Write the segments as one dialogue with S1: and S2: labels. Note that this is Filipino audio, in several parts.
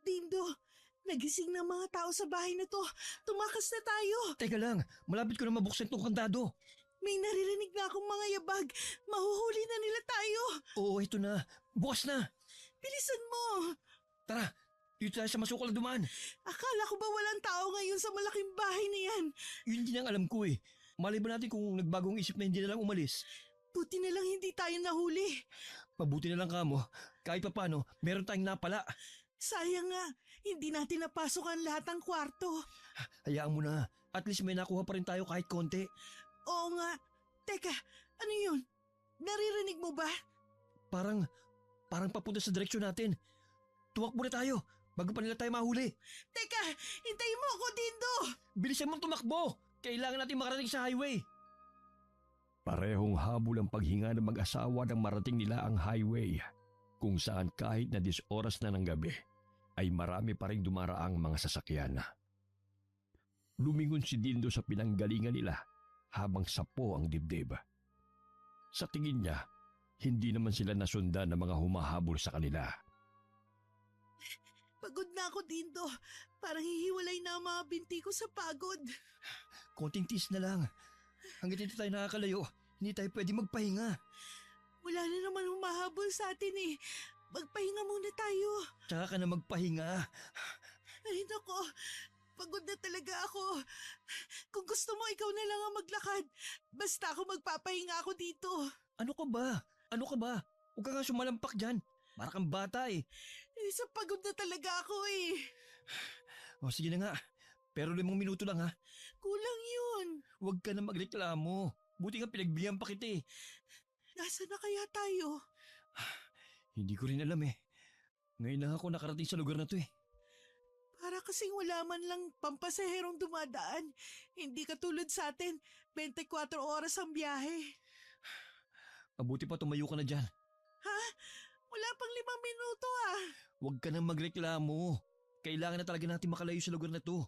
S1: Dindo, nagising na mga tao sa bahay na to. Tumakas na tayo.
S2: Teka lang, malapit ko na mabuksan tong kandado.
S1: May naririnig na akong mga yabag. Mahuhuli na nila tayo.
S2: Oo, ito na. Bukas na.
S1: Bilisan mo.
S2: Tara, dito tayo sa masukal na dumaan.
S1: Akala ko ba walang tao ngayon sa malaking bahay na yan?
S2: Yun din ang alam ko eh. Malay ba natin kung nagbagong isip na hindi na lang umalis?
S1: Buti na lang hindi tayo nahuli.
S2: Mabuti na lang kamo. Kahit pa paano, meron tayong napala.
S1: Sayang nga, hindi natin napasok ang lahat ng kwarto.
S2: Hayaan mo na. At least may nakuha pa rin tayo kahit konti.
S1: Oo nga. Teka, ano yun? Naririnig mo ba?
S2: Parang papunta sa direksyon natin. Tuwak muna tayo bago pa nila tayo mahuli.
S1: Teka, hintayin mo ako, Dindo!
S2: Bilisan mong tumakbo! Kailangan natin makarating sa highway.
S3: Parehong habol ang paghinga ng mag-asawa nang marating nila ang highway, kung saan kahit na 10 oras na ng gabi ay marami pa rin dumaraang mga sasakyan. Lumingon si Dindo sa pinanggalingan nila habang sapo ang dibdib. Sa tingin niya, hindi naman sila nasundan ng mga humahabol sa kanila.
S1: Pagod na ako, Dindo. Parang hihiwalay na ang mga binti ko sa pagod.
S2: Konting tiis na lang. Hanggat hindi tayo nakakalayo, hindi tayo pwede magpahinga.
S1: Wala na naman humahabol sa atin eh. Magpahinga muna tayo.
S2: Tsaka ka na magpahinga.
S1: Ay nako, pagod na talaga ako. Kung gusto mo, ikaw na lang ang maglakad. Basta ako magpapahinga ako dito.
S2: Ano ka ba? Huwag ka nga sumalampak dyan. Para kang bata eh.
S1: Sa pagod na talaga ako eh.
S2: O sige na nga. Pero 5 minuto lang ha.
S1: Kulang yun.
S2: Huwag ka na magreklamo. Buti nga pinagbigyan pa kita eh.
S1: Nasaan na kaya tayo?
S2: Hindi ko rin alam eh. Ngayon lang ako nakarating sa lugar na to eh.
S1: Para kasing wala man lang pampasaherong dumadaan. Hindi katulad sa atin, 24 oras ang biyahe.
S2: Mabuti pa tumayo ka na dyan.
S1: Ha? Wala pang 5 minuto ah.
S2: Huwag ka nang magreklamo. Kailangan na talaga natin makalayo sa lugar na to.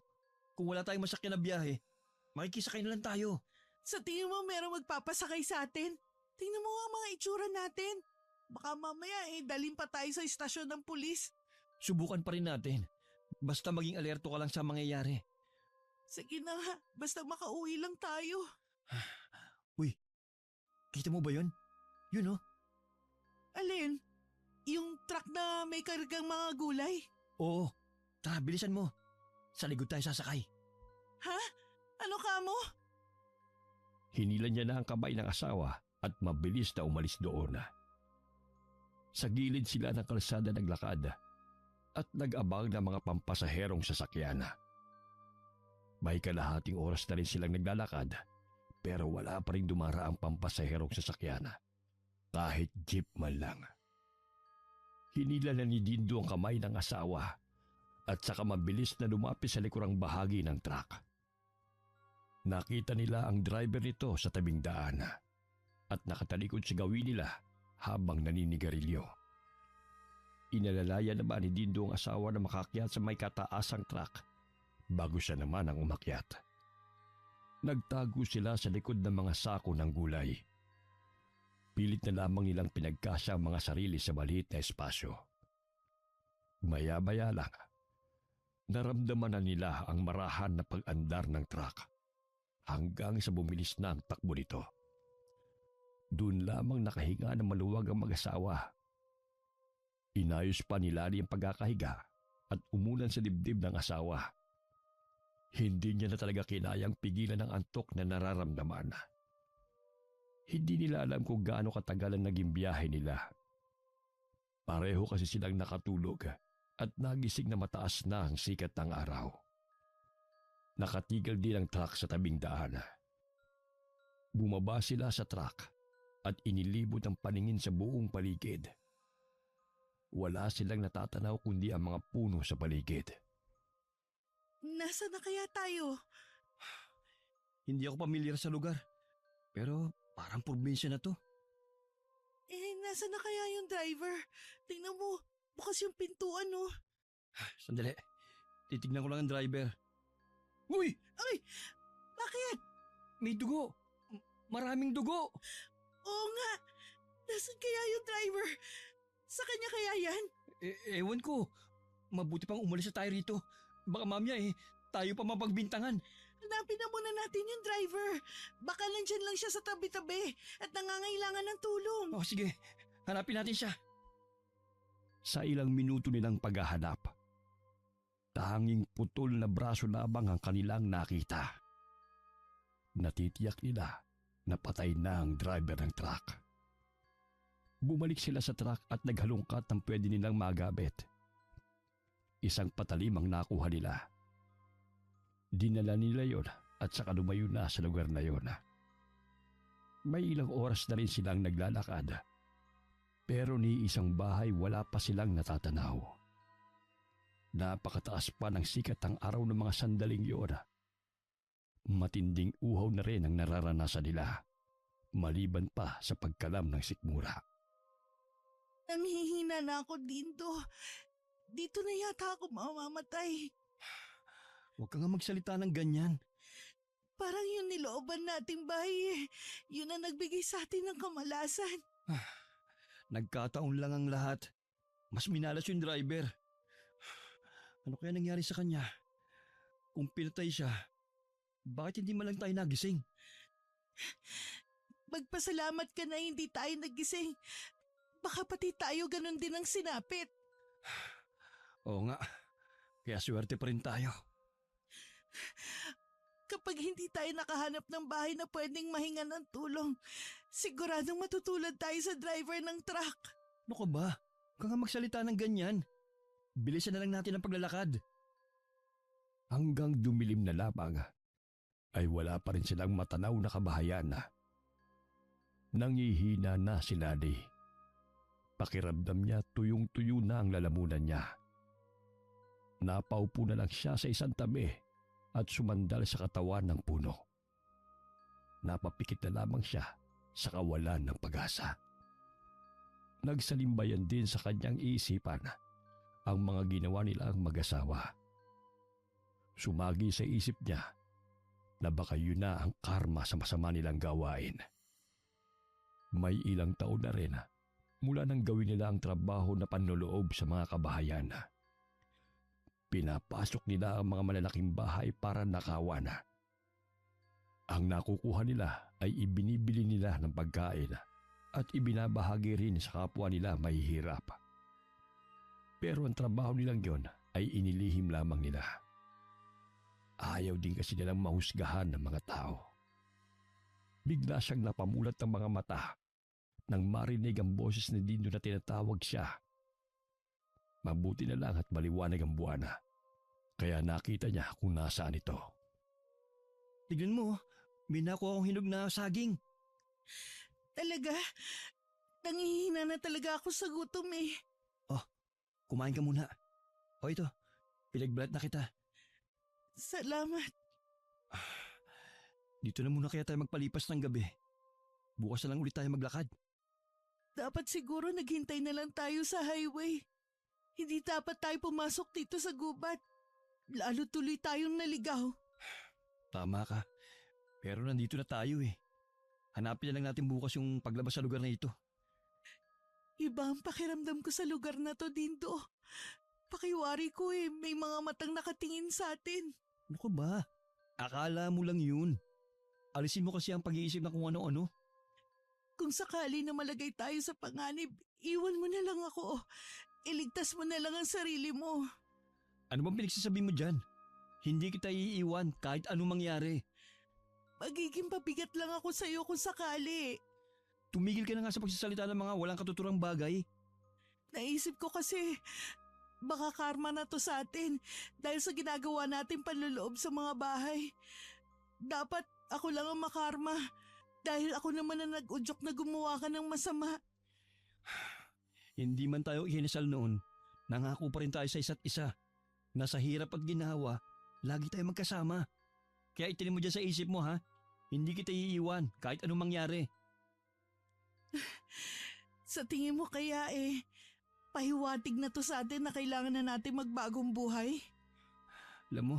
S2: Kung wala tayong masakyan na biyahe, makikisakay na lang tayo.
S1: Sa tingin mo merong magpapasakay sa atin? Tingnan mo ang mga itsura natin. Baka mamaya dalhin pa tayo sa istasyon ng pulis.
S2: Subukan pa rin natin. Basta maging alerto ka lang sa mangyayari.
S1: Sige na nga, basta makauwi lang tayo.
S2: Uy, kita mo ba yun? Yun oh.
S1: Alin? Yung truck na may kargang mga gulay?
S2: Oo, tara bilisan mo. Sa likod tayo sasakay.
S1: Ha? Ano ka mo?
S3: Hinila niya na ang kamay ng asawa at mabilis na umalis doon. Sa gilid sila ng kalsada naglakad at nag-abang ng mga pampasaherong sasakyan. May kalahating oras na rin silang naglalakad pero wala pa rin dumaraang pampasaherong sasakyan. Kahit jeep man lang. Hinila na ni Dindo ang kamay ng asawa at saka mabilis na lumapit sa likurang bahagi ng truck. Nakita nila ang driver nito sa tabing daan at nakatalikod sa gawin nila habang naninigarilyo. Inalalaya naman ni Dindo ang asawa na makakyat sa may kataasang truck bago siya naman ang umakyat. Nagtago sila sa likod ng mga sako ng gulay. Pilit na lamang nilang pinagkasya ang mga sarili sa maliit na espasyo. Maya-maya lang, naramdaman na nila ang marahan na pag-andar ng truck hanggang sa bumilis na ang takbo nito. Doon lamang nakahinga ng maluwag ang mag-asawa. Inayos pa ni Lani ang pagkakahiga at umulan sa dibdib ng asawa. Hindi niya na talaga kinayang pigilan ang antok na nararamdaman. Hindi nila alam kung gaano katagal ang naging biyahe nila. Pareho kasi silang nakatulog at nagising na mataas na ang sikat ng araw. Nakatigil din ang truck sa tabing daan. Bumaba sila sa truck at inilibot ang paningin sa buong paligid. Wala silang natatanaw kundi ang mga puno sa paligid.
S1: Nasaan na kaya tayo?
S2: Hindi ako pamilyar sa lugar. Pero parang probinsya na to.
S1: Nasaan na kaya yung driver? Tingnan mo, bukas yung pintuan oh.
S2: Sandali. Titignan ko lang ang driver. Uy!
S1: Ay! Bakit?
S2: May dugo! Maraming dugo!
S1: Oo nga! Nasaan kaya yung driver? Sa kanya kaya yan?
S2: Ewan ko. Mabuti pang umalis na tayo rito. Baka mamaya tayo pa mapagbintangan.
S1: Hanapin na muna natin yung driver. Baka nandyan lang siya sa tabi-tabi at nangangailangan ng tulong.
S2: O sige, hanapin natin siya.
S3: Sa ilang minuto nilang paghahanap, tanging putol na braso lamang ang kanilang nakita. Natitiyak nila na patay na ang driver ng truck. Bumalik sila sa truck at naghalungkat ng pwede nilang magamit. Isang patalim ang nakuha nila. Dinala nila yon at saka lumayo na sa lugar na yon. May ilang oras na rin silang naglalakad. Pero ni isang bahay wala pa silang natatanaw. Napakataas pa ng sikat ang araw ng mga sandaling yon. Matinding uhaw na rin ang nararanasan nila, maliban pa sa pagkalam ng sikmura.
S1: Nanghihina na ako dito. Dito na yata ako mamamatay.
S2: Huwag ka nga magsalita ng ganyan.
S1: Parang yung nilooban nating bahay yun ang nagbigay sa atin ng kamalasan.
S2: Nagkataon lang ang lahat. Mas minalas yung driver. Ano kaya nangyari sa kanya? Kung pinatay siya, bakit hindi man lang tayo nagising?
S1: Magpasalamat ka na hindi tayo nagising. Baka pati tayo ganun din ang sinapit.
S2: Oo nga, kaya swerte pa rin tayo.
S1: Kapag hindi tayo nakahanap ng bahay na pwedeng mahinga ng tulong, siguradong matutulad tayo sa driver ng truck.
S2: Ano ka ba? Huwag ka nga magsalita ng ganyan. Bilisan na lang natin ang paglalakad.
S3: Hanggang dumilim na lamang, ay wala pa rin silang matanaw na kabahayan. Nangihina na si Lani. Pakiramdam niya tuyong-tuyo na ang lalamunan niya. Napaupo na lang siya sa isang tabi at sumandal sa katawan ng puno. Napapikit na lamang siya sa kawalan ng pag-asa. Nagsalimbayan din sa kanyang iisipan ang mga ginawa nilang mag-asawa. Sumagi sa isip niya na baka yun na ang karma sa masama nilang gawain. May ilang taon na rin mula nang gawin nila ang trabaho na panloloob sa mga kabahayan. Pinapasok nila ang mga malalaking bahay para nakawan. Ang nakukuha nila ay ibinibili nila ng pagkain at ibinabahagi rin sa kapwa nila mahihirap. Pero ang trabaho nilang yon ay inilihim lamang nila. Ayaw din kasi nilang mahusgahan ng mga tao. Bigla siyang napamulat ng mga mata nang marinig ang boses ni Dino na tinatawag siya. Mabuti na lang at maliwanag ang buwana, kaya nakita niya kung nasaan ito.
S2: Tignan mo, may nakuha akong hinog na saging.
S1: Talaga? Nangihina na talaga ako sa gutom eh.
S2: Kumain ka muna. O ito, pinagbalat na kita.
S1: Salamat.
S2: Dito na muna kaya tayo magpalipas ng gabi. Bukas na lang ulit tayo maglakad.
S1: Dapat siguro naghintay na lang tayo sa highway. Hindi dapat tayo pumasok dito sa gubat. Lalo tuloy tayong naligaw.
S2: Tama ka. Pero nandito na tayo eh. Hanapin na lang natin bukas yung paglabas sa lugar na ito.
S1: Iba ang pakiramdam ko sa lugar na to, Dindo. Pakiwari ko eh, may mga matang nakatingin sa atin.
S2: Ano ka ba? Akala mo lang yun. Alisin mo kasi ang pag-iisip na kung ano-ano.
S1: Kung sakali na malagay tayo sa panganib, iwan mo na lang ako. Iligtas mo na lang ang sarili mo.
S2: Ano bang pinagsasabi mo dyan? Hindi kita iiwan kahit anong mangyari.
S1: Magiging pabigat lang ako sa'yo kung sakali.
S2: Tumigil ka na nga sa pagsasalita ng mga walang katuturang bagay.
S1: Naisip ko kasi, baka karma na to sa atin dahil sa ginagawa natin panloloob sa mga bahay. Dapat ako lang ang makarma dahil ako naman ang nag-udyok na gumawa ka ng masama.
S2: Hindi man tayo ihinasal noon, nangako pa rin tayo sa isa't isa. Na sa hirap at ginawa, lagi tayo magkasama. Kaya itilin mo dyan sa isip mo ha, hindi kita iiwan kahit anong mangyari.
S1: Sa tingin mo kaya pahiwatig na to sa atin na kailangan na natin magbagong buhay?
S2: Alam mo,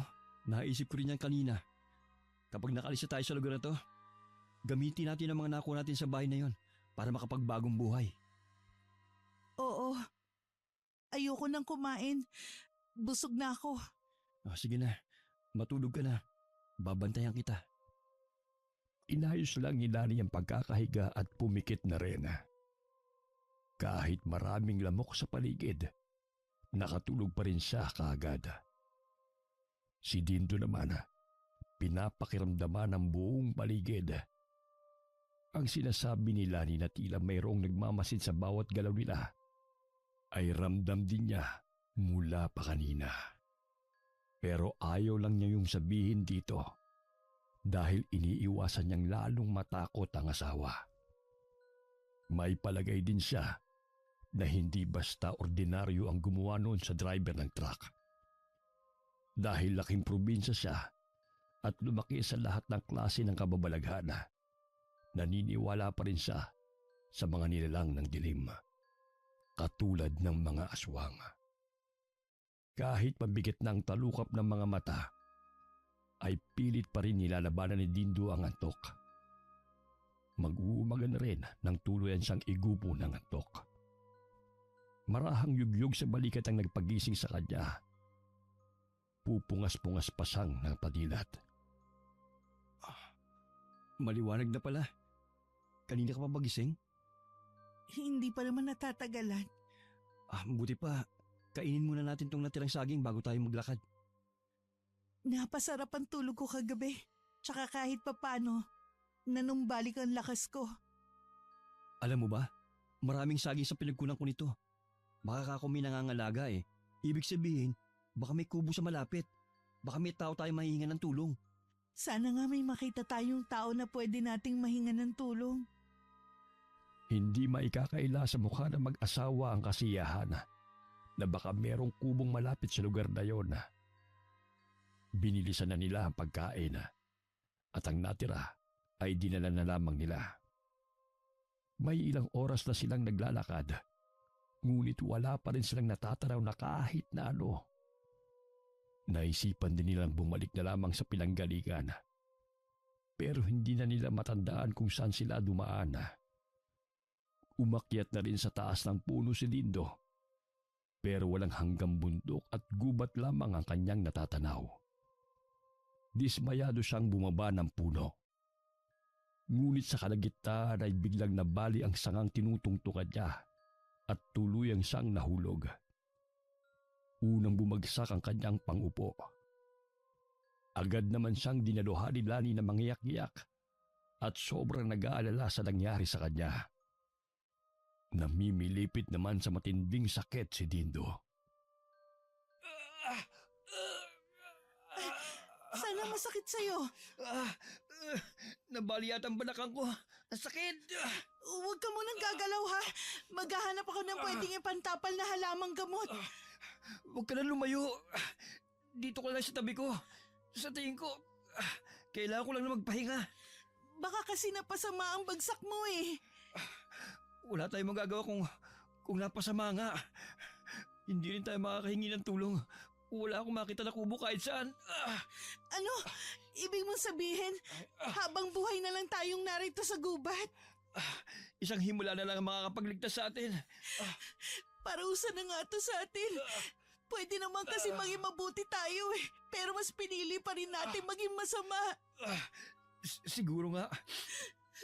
S2: naisip ko rin yan kanina. Kapag nakalis na tayo sa lugar na to, gamitin natin ang mga nakuha natin sa bahay na yon para makapagbagong buhay.
S1: Oo. Ayoko nang kumain. busog na ako.
S2: Sige na, matulog ka na. Babantayan kita.
S3: Inayos lang ni Lani ang pagkakahiga at pumikit na rin. Kahit maraming lamok sa paligid, nakatulog pa rin siya kaagad. Si Dindo naman, pinapakiramdaman ang buong paligid. Ang sinasabi ni Lani na tila mayroong nagmamasid sa bawat galaw nila ay ramdam din niya mula pa kanina. Pero ayaw lang niya yung sabihin dito dahil iniiwasan niyang lalong matakot ang asawa. May palagay din siya na hindi basta ordinaryo ang gumawa noon sa driver ng truck. Dahil laking probinsya siya at lumaki sa lahat ng klase ng kababalaghan, naniniwala pa rin siya sa mga nilalang ng dilim, katulad ng mga aswang. Kahit mabigat ng talukap ng mga mata, ay pilit pa rin nilalabanan ni Dindo ang antok. Mag-uumaga na rin nang tuluyan siyang igupo ng antok. Marahang yugyug sa balikat ang nagpagising sa kanya. Pupungas-pungas pa siyang ng padilat.
S2: Maliwanag na pala. Kanina ka pa magising?
S1: Hindi pa naman natatagalan.
S2: Buti pa. Kainin muna natin tong natirang saging bago tayo maglakad.
S1: Napasarap ang tulog ko kagabi. Tsaka kahit papano, nanumbalik ang lakas ko.
S2: Alam mo ba, maraming saging sa pinagkunan ko nito. Baka ako may nangangalaga eh. Ibig sabihin, baka may kubo sa malapit. Baka may tao tayo mahihinga ng tulong.
S1: Sana nga may makita tayong tao na pwede nating mahinga ng tulong.
S3: Hindi maikakaila sa mukha ng mag-asawa ang kasiyahan na baka merong kubong malapit sa lugar na yon. Binilisan na nila ang pagkain at ang natira ay dinala na lamang nila. May ilang oras na silang naglalakad, ngunit wala pa rin silang natatanaw na kahit na ano. Naisipan din nilang bumalik na lamang sa pinanggalingan, pero hindi na nila matandaan kung saan sila dumaan. Umakyat na rin sa taas ng puno si Dindo, pero walang hanggang bundok at gubat lamang ang kanyang natatanaw. Dismayado siyang bumaba ng puno. Ngunit sa kalagitnaan ay biglang nabali ang sangang tinutungtukan niya at tuluyang siyang nahulog. Unang bumagsak ang kanyang pangupo. Agad naman siyang dinaluhan ni Lani na mangyak-ngyak at sobrang nag-aalala sa nangyari sa kanya. Namimilipit naman sa matinding sakit si Dindo.
S1: Sana masakit sa'yo.
S2: Nabali yata ang balakang ko. Ang sakit.
S1: Huwag ka munang gagalaw ha. Maghahanap ako ng pwedeng ipantapal na halamang gamot.
S2: Huwag ka na lumayo. Dito ka lang sa tabi ko. Sa tingin ko, kailangan ko lang na magpahinga.
S1: Baka kasi napasama ang bagsak mo eh.
S2: Wala tayong magagawa kung napasama nga. Hindi rin tayo makakahingi ng tulong. Wala akong makita na kubo kahit saan.
S1: Ano? Ibig mong sabihin, habang buhay na lang tayong narito sa gubat?
S2: Isang himala na lang ang makakapagligtas sa atin.
S1: Parusa na nga to sa atin. Pwede naman kasi maging mabuti tayo eh. Pero mas pinili pa rin natin maging masama.
S2: Siguro nga.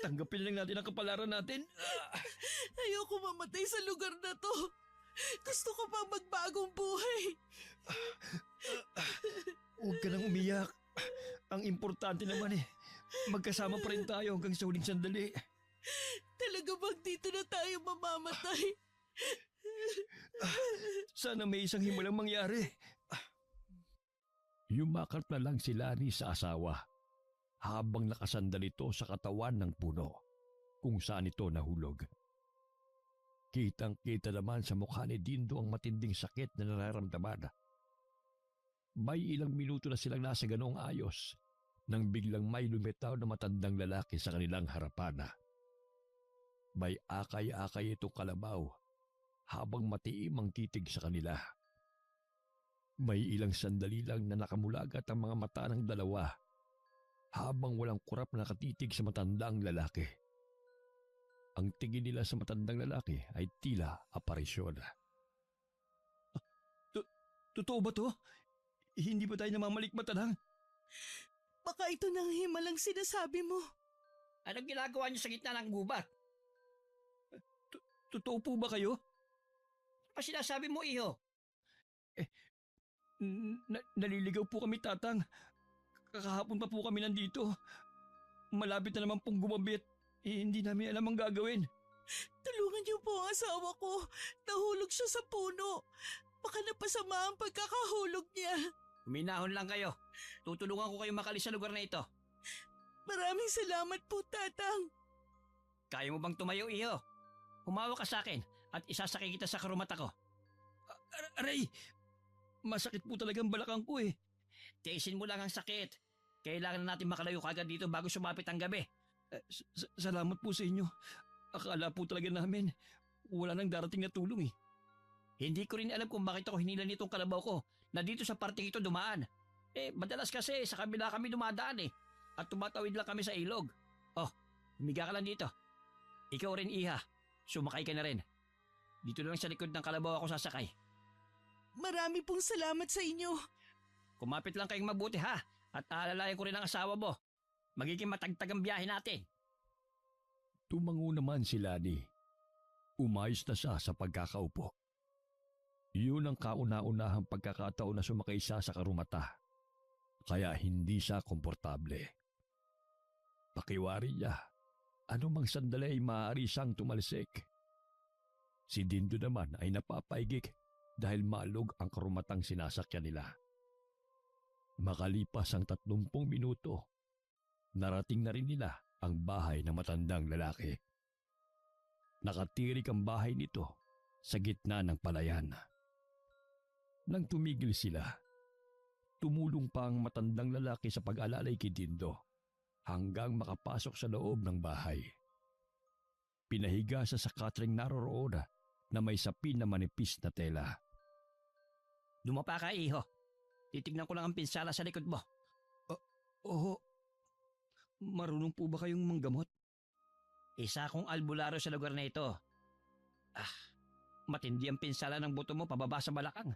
S2: Tanggapin lang natin ang kapalaran natin.
S1: Ayoko mamatay sa lugar na to. Gusto ko pa magbagong buhay.
S2: Huwag ka nang umiyak. Ang importante naman magkasama pa rin tayo hanggang sa huling sandali.
S1: Talaga bang dito na tayo mamamatay?
S2: Sana may isang himalang mangyari.
S3: Yumakap na lang si Lani sa asawa habang nakasandal ito sa katawan ng puno kung saan ito nahulog. Kitang-kita naman sa mukha ni Dindo ang matinding sakit na nararamdaman. May ilang minuto na silang nasa ganoong ayos nang biglang may lumitaw na matandang lalaki sa kanilang harapan. May akay-akay itong kalabaw habang matiim ang titig sa kanila. May ilang sandali lang na nakamulagat ang mga mata ng dalawa habang walang kurap na nakatitig sa matandang lalaki. Ang tingin nila sa matandang lalaki ay tila aparisyon.
S2: Totoo ba to? Hindi ba tayo namamalikmata lang?
S1: Baka ito nang himalang sinasabi mo.
S4: Anong ginagawa niyo sa gitna ng gubat?
S2: Totoo po ba kayo?
S4: Pa sinasabi mo, iho?
S2: Naliligaw po kami, Tatang. Kakahapon pa po kami nandito. Malapit na naman pong gumabit. Hindi namin alam ang gagawin.
S1: Tulungan niyo po ang asawa ko. Nahulog siya sa puno. Baka napasama ang pagkakahulog niya.
S4: Huminahon lang kayo. Tutulungan ko kayo makalis sa lugar na ito.
S1: Maraming salamat po, Tatang.
S4: Kaya mo bang tumayo, iho? Humawak ka sa akin at isasakay kita sa karumata ko.
S2: Aray! Masakit po talaga ang balakang ko eh.
S4: Tiisin mo lang ang sakit. Kailangan na natin makalayo kagad dito bago sumapit ang gabi.
S2: Salamat po sa inyo. Akala po talaga namin wala nang darating na tulong eh.
S4: Hindi ko rin alam kung bakit ako hinila nitong kalabaw ko na dito sa parting ito dumaan. Madalas kasi sa kabila kami dumadaan eh. At tumatawid lang kami sa ilog. Oh, humiga ka lang dito. Ikaw rin, iha. Sumakay ka na rin. Dito lang sa likod ng kalabaw ako sasakay.
S1: Marami pong salamat sa inyo.
S4: Kumapit lang kayong mabuti ha. At aalalayan ko rin ang asawa mo. Magiging matagtag ang biyahe natin.
S3: Tumango naman si Lani. Umayos na siya sa pagkakaupo. Yun ang kauna-unahang pagkakataon na sumakay siya sa karumata. Kaya hindi siya komportable. Pakiwari niya, anumang sandali ay maaari siyang tumalsik. Si Dindo naman ay napapaigik dahil malog ang karumatang sinasakyan nila. Makalipas ang 30 minuto, narating na rin nila ang bahay ng matandang lalaki. Nakatirik ang bahay nito sa gitna ng palayan. Nang tumigil sila, tumulong pa ang matandang lalaki sa pag-alalay kay Dindo hanggang makapasok sa loob ng bahay. Pinahiga siya sa katring naroroon na may sapin na manipis na tela.
S4: Dumapa ka, iho. Titignan ko lang ang pinsala sa likod mo.
S2: Oo. Marunong po ba kayong manggamot?
S4: Isa akong albularyo sa lugar na ito. Matindi ang pinsala ng buto mo pababa sa balakang.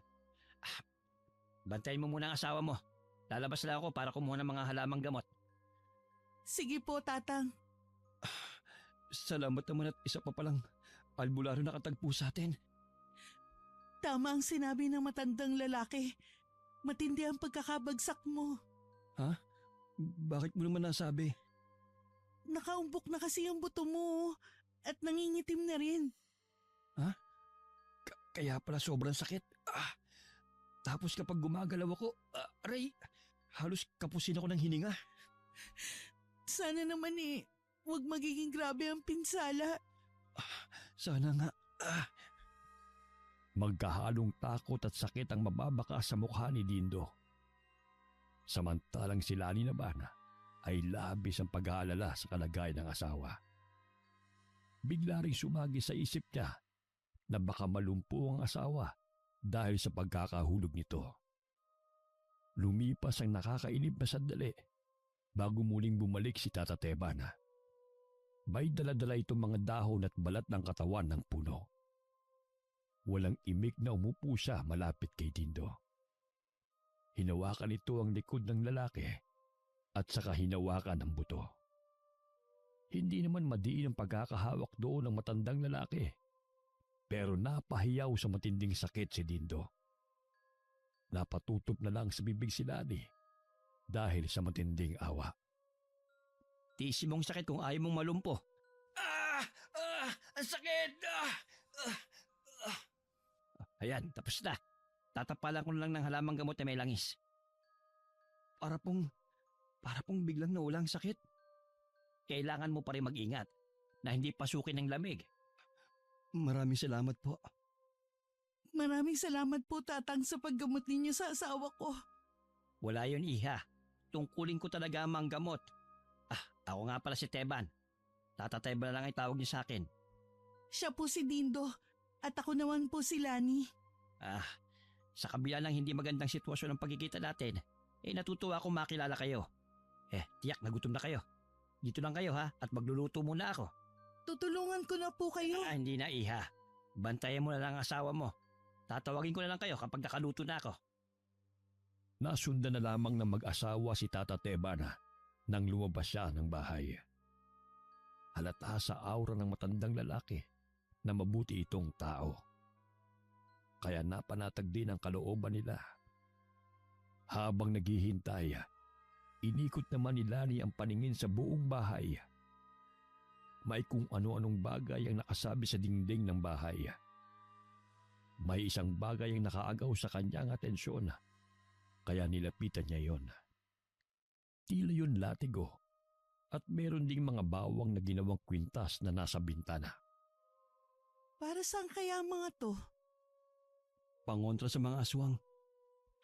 S4: Bantayin mo muna ang asawa mo. Lalabas lang ako para kumuha ng mga halamang gamot.
S1: Sige po, Tatang.
S2: Salamat naman at isa pa palang albularyo nakatagpo sa atin.
S1: Tama ang sinabi ng matandang lalaki. Matindi ang pagkakabagsak mo.
S2: Ha? Bakit mo naman nasabi?
S1: Nakaumbok na kasi ang buto mo at nangingitim na rin.
S2: Kaya pala sobrang sakit. Tapos kapag gumagalaw ako, aray, halos kapusin ako ng hininga.
S1: Sana naman huwag magiging grabe ang pinsala.
S2: Sana nga.
S3: Magkahalong takot at sakit ang mababaka sa mukha ni Dindo. Samantalang si Lani naman ay labis ang pag-aalala sa kalagayan ng asawa. Bigla ring sumagi sa isip niya na baka malumpo ang asawa dahil sa pagkakahulog nito. Lumipas ang nakakainip na sandali bago muling bumalik si Tata Teban. May dala-dala itong mga dahon at balat ng katawan ng puno. Walang imik na umupo siya malapit kay Dindo. Hinawakan ito ang likod ng lalaki at saka hinawakan ang buto. Hindi naman madiin ang pagkakahawak doon ng matandang lalaki, pero napahiyaw sa matinding sakit si Dindo. Napatutup na lang sa bibig si Lani dahil sa matinding awa.
S4: Tiisin mong sakit kung ayaw mong malumpo. Ang sakit! Ayan, tapos na. Tatapalan ko lang ng halamang gamot na may langis.
S2: Para pong biglang nawala ang sakit.
S4: Kailangan mo pa rin mag-ingat na hindi pasukin ng lamig.
S2: Maraming salamat po.
S1: Maraming salamat po, Tatang, sa paggamot ninyo sa asawa ko.
S4: Wala yun, iha. Tungkulin ko talaga ang mga gamot. Ako nga pala si Teban. Tata Teban na lang ay tawag niya sa akin.
S1: Siya po si Dindo at ako naman po si Lani.
S4: Sa kabila ng hindi magandang sitwasyon ng pagkikita natin, natutuwa akong makilala kayo. Tiyak nagutom na kayo. Dito lang kayo ha, at magluluto muna ako.
S1: Tutulungan ko na po kayo.
S4: Hindi na, iha. Bantayan mo na lang ang asawa mo. Tatawagin ko na lang kayo kapag nakaluto na ako.
S3: Nasundan na lamang ng mag-asawa si Tata Teban nang lumabas siya ng bahay. Halata sa aura ng matandang lalaki na mabuti itong tao. Kaya napanatag din ang kalooban nila. Habang naghihintay, inikot naman ni Lani ang paningin sa buong bahay. May kung ano-anong bagay ang nakasabi sa dingding ng bahay. May isang bagay ang nakaagaw sa kanyang atensyon, kaya nilapitan niya yon. Tila yun latigo at meron ding mga bawang na ginawang kwintas na nasa bintana.
S1: Para saan kaya ang mga to?
S2: Pangontra sa mga aswang.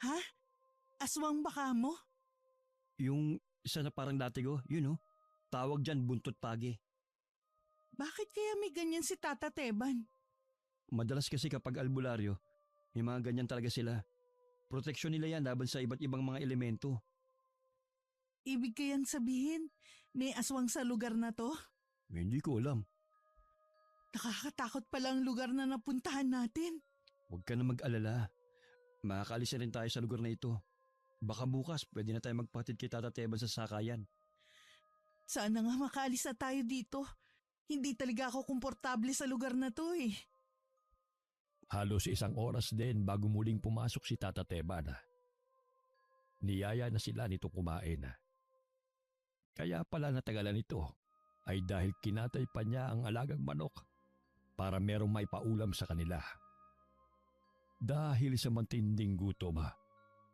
S1: Ha? Aswang baka mo?
S2: Yung isa na parang latigo, yun oh. Tawag dyan buntot pagi.
S1: Bakit kaya may ganyan si Tata Teban?
S2: Madalas kasi kapag albularyo, may mga ganyan talaga sila. Proteksyon nila yan laban sa iba't ibang mga elemento.
S1: Ibig kayang sabihin, may aswang sa lugar na to?
S2: Hindi ko alam.
S1: Nakakatakot pala ang lugar na napuntahan natin.
S2: Huwag ka na mag-alala. Makakaalis na rin tayo sa lugar na ito. Baka bukas pwede na tayo magpatid kay Tata Teban sa sakayan.
S1: Sana nga makaalis na tayo dito. Hindi talaga ako komportable sa lugar na to eh.
S3: Halos 1 oras din bago muling pumasok si Tata Teban. Niyaya na sila nitong kumain. Kaya pala natagalan ito ay dahil kinatay pa niya ang alagang manok para merong may paulam sa kanila. Dahil sa matinding gutom,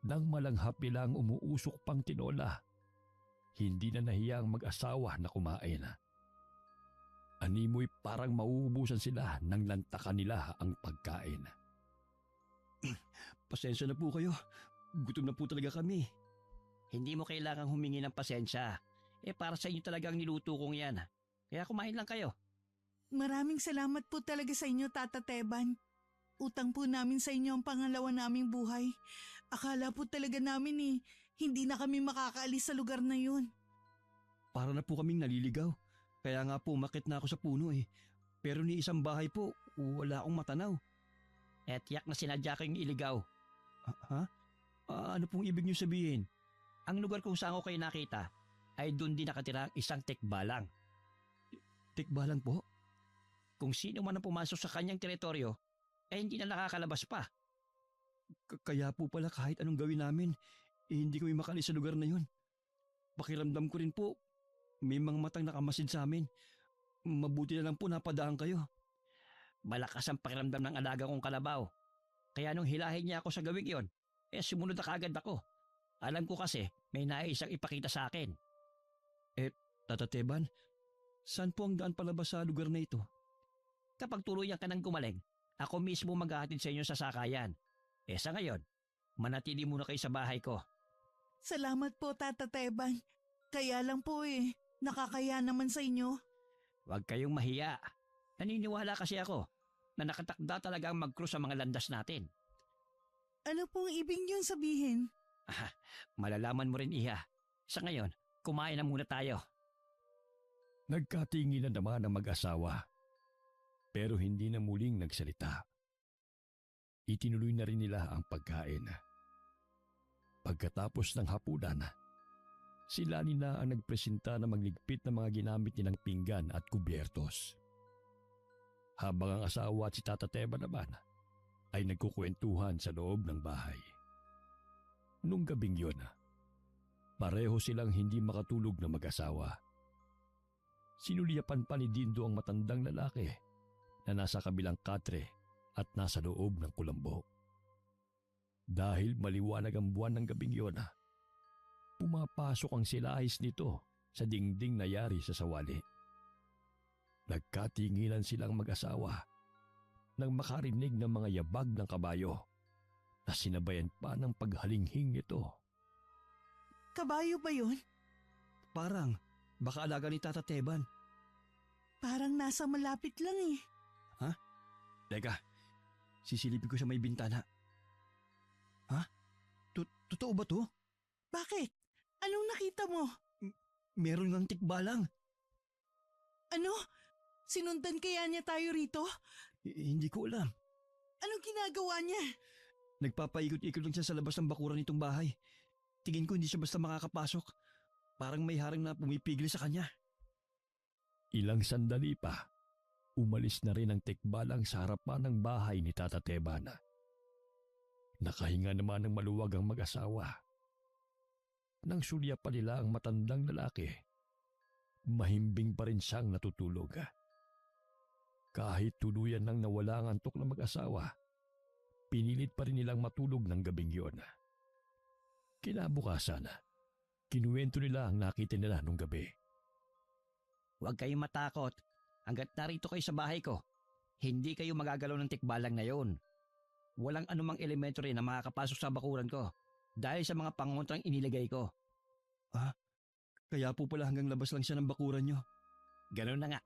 S3: nang malanghap nilang umuusok pang tinola, hindi na nahiya ang mag-asawa na kumain. Animoy parang mauubusan sila nang lantakan nila ang pagkain.
S2: Pasensya na po kayo. Gutom na po talaga kami.
S4: Hindi mo kailangang humingi ng pasensya. Para sa inyo talagang niluto kong yan. Kaya kumain lang kayo.
S1: Maraming salamat po talaga sa inyo, Tata Teban. Utang po namin sa inyo ang pangalawa naming buhay. Akala po talaga namin hindi na kami makakaalis sa lugar na yun.
S2: Para na po kaming naliligaw. Kaya nga po umakyat na ako sa puno eh. Pero ni isang bahay po, wala akong matanaw.
S4: Tiyak na sinadya ko yung iligaw.
S2: Ha? Ano pong ibig niyo sabihin?
S4: Ang lugar kung saan ko kayo nakita ay doon din nakatira ang isang tikbalang.
S2: Tikbalang po?
S4: Kung sino man ang pumasok sa kanyang teritoryo, hindi na nakakalabas pa.
S2: Kaya po pala kahit anong gawin namin, hindi kami makalis sa lugar na yun. Pakiramdam ko rin po, may mga matang nakamasid sa amin. Mabuti na lang po napadaan kayo.
S4: Malakas ang pakiramdam ng alaga kong kalabaw. Kaya nung hilahin niya ako sa gawing iyon, sumunod na kaagad ako. Alam ko kasi may naisang ipakita sa akin.
S2: Tata Teban, saan po ang daan palabas sa lugar na ito?
S4: Kapag tuluyan ka ng gumaling, ako mismo maghahatid sa inyo sa sakayan. Sa ngayon, manatili muna kayo sa bahay ko.
S1: Salamat po, Tata Teban. Kaya lang po nakakaya naman sa inyo.
S4: Huwag kayong mahiya. Naniniwala kasi ako na nakatakda talaga ang mag-cruise sa mga landas natin.
S1: Ano pong ibig niyong sabihin?
S4: Malalaman mo rin, Iha. Sa ngayon, kumain na muna tayo.
S3: Nagkatingin na naman ang mag-asawa, pero hindi na muling nagsalita. Itinuloy na rin nila ang pagkain. Pagkatapos ng hapunan, sila nila ang nagpresenta na magligpit ng mga ginamit nilang pinggan at kubyertos. Habang ang asawa at si Tata Teban naman ay nagkukwentuhan sa loob ng bahay. Nung gabing yun, pareho silang hindi makatulog na mag-asawa. Sinuliyapan pa ni Dindo ang matandang lalaki na nasa kabilang katre at nasa loob ng kulambo. Dahil maliwanag ang buwan ng gabing yun, pumapasok ang silahis nito sa dingding na yari sa sawali. Nagkatinginan silang mag-asawa nang makarinig ng mga yabag ng kabayo na sinabayan pa ng paghalinghing nito.
S1: Kabayo ba yun?
S2: Parang, baka alaga ni Tata Teban.
S1: Parang nasa malapit lang
S2: Teka, sisilipin ko sa may bintana. Ha? Totoo ba to?
S1: Bakit? Anong nakita mo?
S2: Meron ngang tikbalang.
S1: Ano? Sinundan kaya niya tayo rito?
S2: Hindi ko alam.
S1: Anong ginagawa niya?
S2: Nagpapaikot-ikot lang siya sa labas ng bakuran nitong bahay. Tingin ko hindi siya basta makakapasok. Parang may harang na pumipigil sa kanya.
S3: Ilang sandali pa, umalis na rin ang tikbalang sa harapan ng bahay ni Tata Tebana. Nakahinga naman ng maluwag ang mag-asawa. Nang sulya pa nila ang matandang lalaki, mahimbing pa rin siyang natutulog. Kahit tuluyan nang nawala ang antok ng mag-asawa, pinilit pa rin nilang matulog ng gabing yun. Kinabukasan, kinuwento nila ang nakita nila nung gabi.
S4: Huwag kayong matakot. Hanggat narito kayo sa bahay ko, hindi kayo magagalaw ng tikbalang na yon. Walang anumang elemento rin na makakapasok sa bakuran ko dahil sa mga pangontrang inilagay ko.
S2: Kaya po pala hanggang labas lang siya ng bakuran nyo.
S4: Ganun na nga.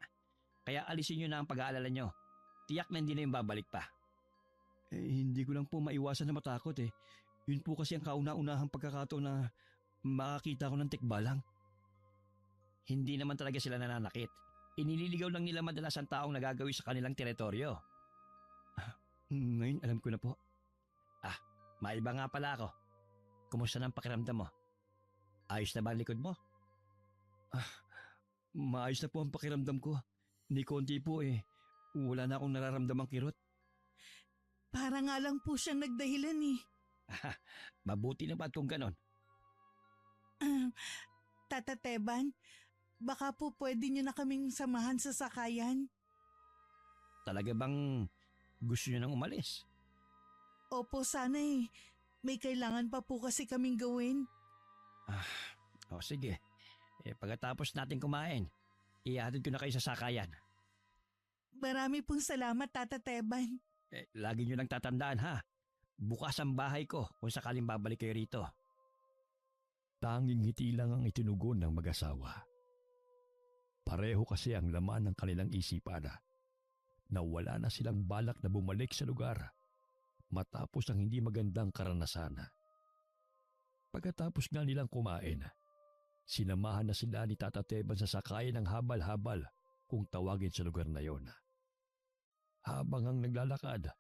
S4: Kaya alisin nyo na ang pag-aalala nyo. Tiyak na hindi na yung babalik pa.
S2: Hindi ko lang po maiwasan na matakot eh. Yun po kasi ang kauna-unahang pagkakataon na makakita ko ng tikbalang.
S4: Hindi naman talaga sila nananakit. Inililigaw lang nila madalas ang taong nagagawi sa kanilang teritoryo.
S2: Ngayon alam ko na po.
S4: Maiba nga pala ako. Kumusta na ang pakiramdam mo? Ayos na ba ang likod mo?
S2: Maayos na po ang pakiramdam ko. Ni konti po eh. Wala na akong nararamdamang kirot.
S1: Para nga lang po siyang nagdahilan eh.
S4: Mabuti na ba kung ganon?
S1: Tata Teban, baka po pwede niyo na kaming samahan sa sakayan.
S4: Talaga bang gusto nyo nang umalis?
S1: Opo, sana eh. May kailangan pa po kasi kaming gawin.
S4: O sige. Pagkatapos natin kumain, ihatid ko na kayo sa sakayan.
S1: Marami pong salamat, Tata Teban.
S4: Lagi nyo lang tatandaan ha. Bukas ang bahay ko kung sakaling babalik kayo rito.
S3: Tanging ngiti lang ang itinugon ng mag-asawa. Pareho kasi ang laman ng kanilang isipan na wala na silang balak na bumalik sa lugar matapos ang hindi magandang karanasan. Pagkatapos nga nilang kumain, sinamahan na sila ni Tata Teban sa sakayan ng habal-habal kung tawagin sa lugar na yon. Habang ang naglalakad,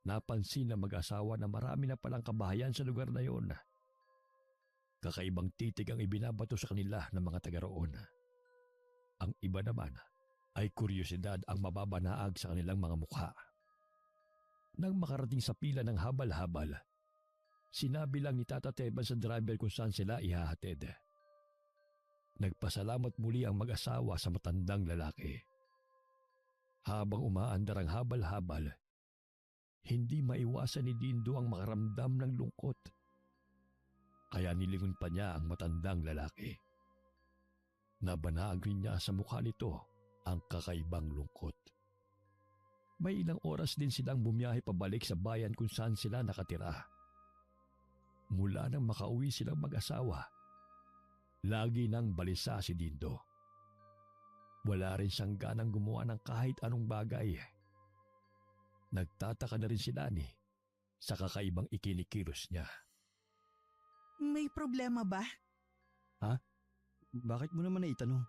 S3: napansin ng mag-asawa na marami na palang kabahayan sa lugar na yon. Kakaibang titig ang ibinabato sa kanila ng mga taga roon. Ang iba naman ay kuryosidad ang mababanaag sa kanilang mga mukha. Nang makarating sa pila ng habal-habal, sinabi lang ni Tata Teban sa driver kung saan sila ihahatid. Nagpasalamat muli ang mag-asawa sa matandang lalaki. Habang umaandar ang habal-habal, hindi maiwasan ni Dindo ang makaramdam ng lungkot. Kaya nilingon pa niya ang matandang lalaki. Nabanaag rin niya sa mukha nito ang kakaibang lungkot. May ilang oras din silang bumiyahe pabalik sa bayan kung saan sila nakatira. Mula nang makauwi silang mag-asawa, lagi nang balisa si Dindo. Wala rin siyang ganang gumawa ng kahit anong bagay. Nagtataka na rin sila ni sa kakaibang ikinikilos niya.
S1: May problema ba?
S2: Bakit mo naman naitanong?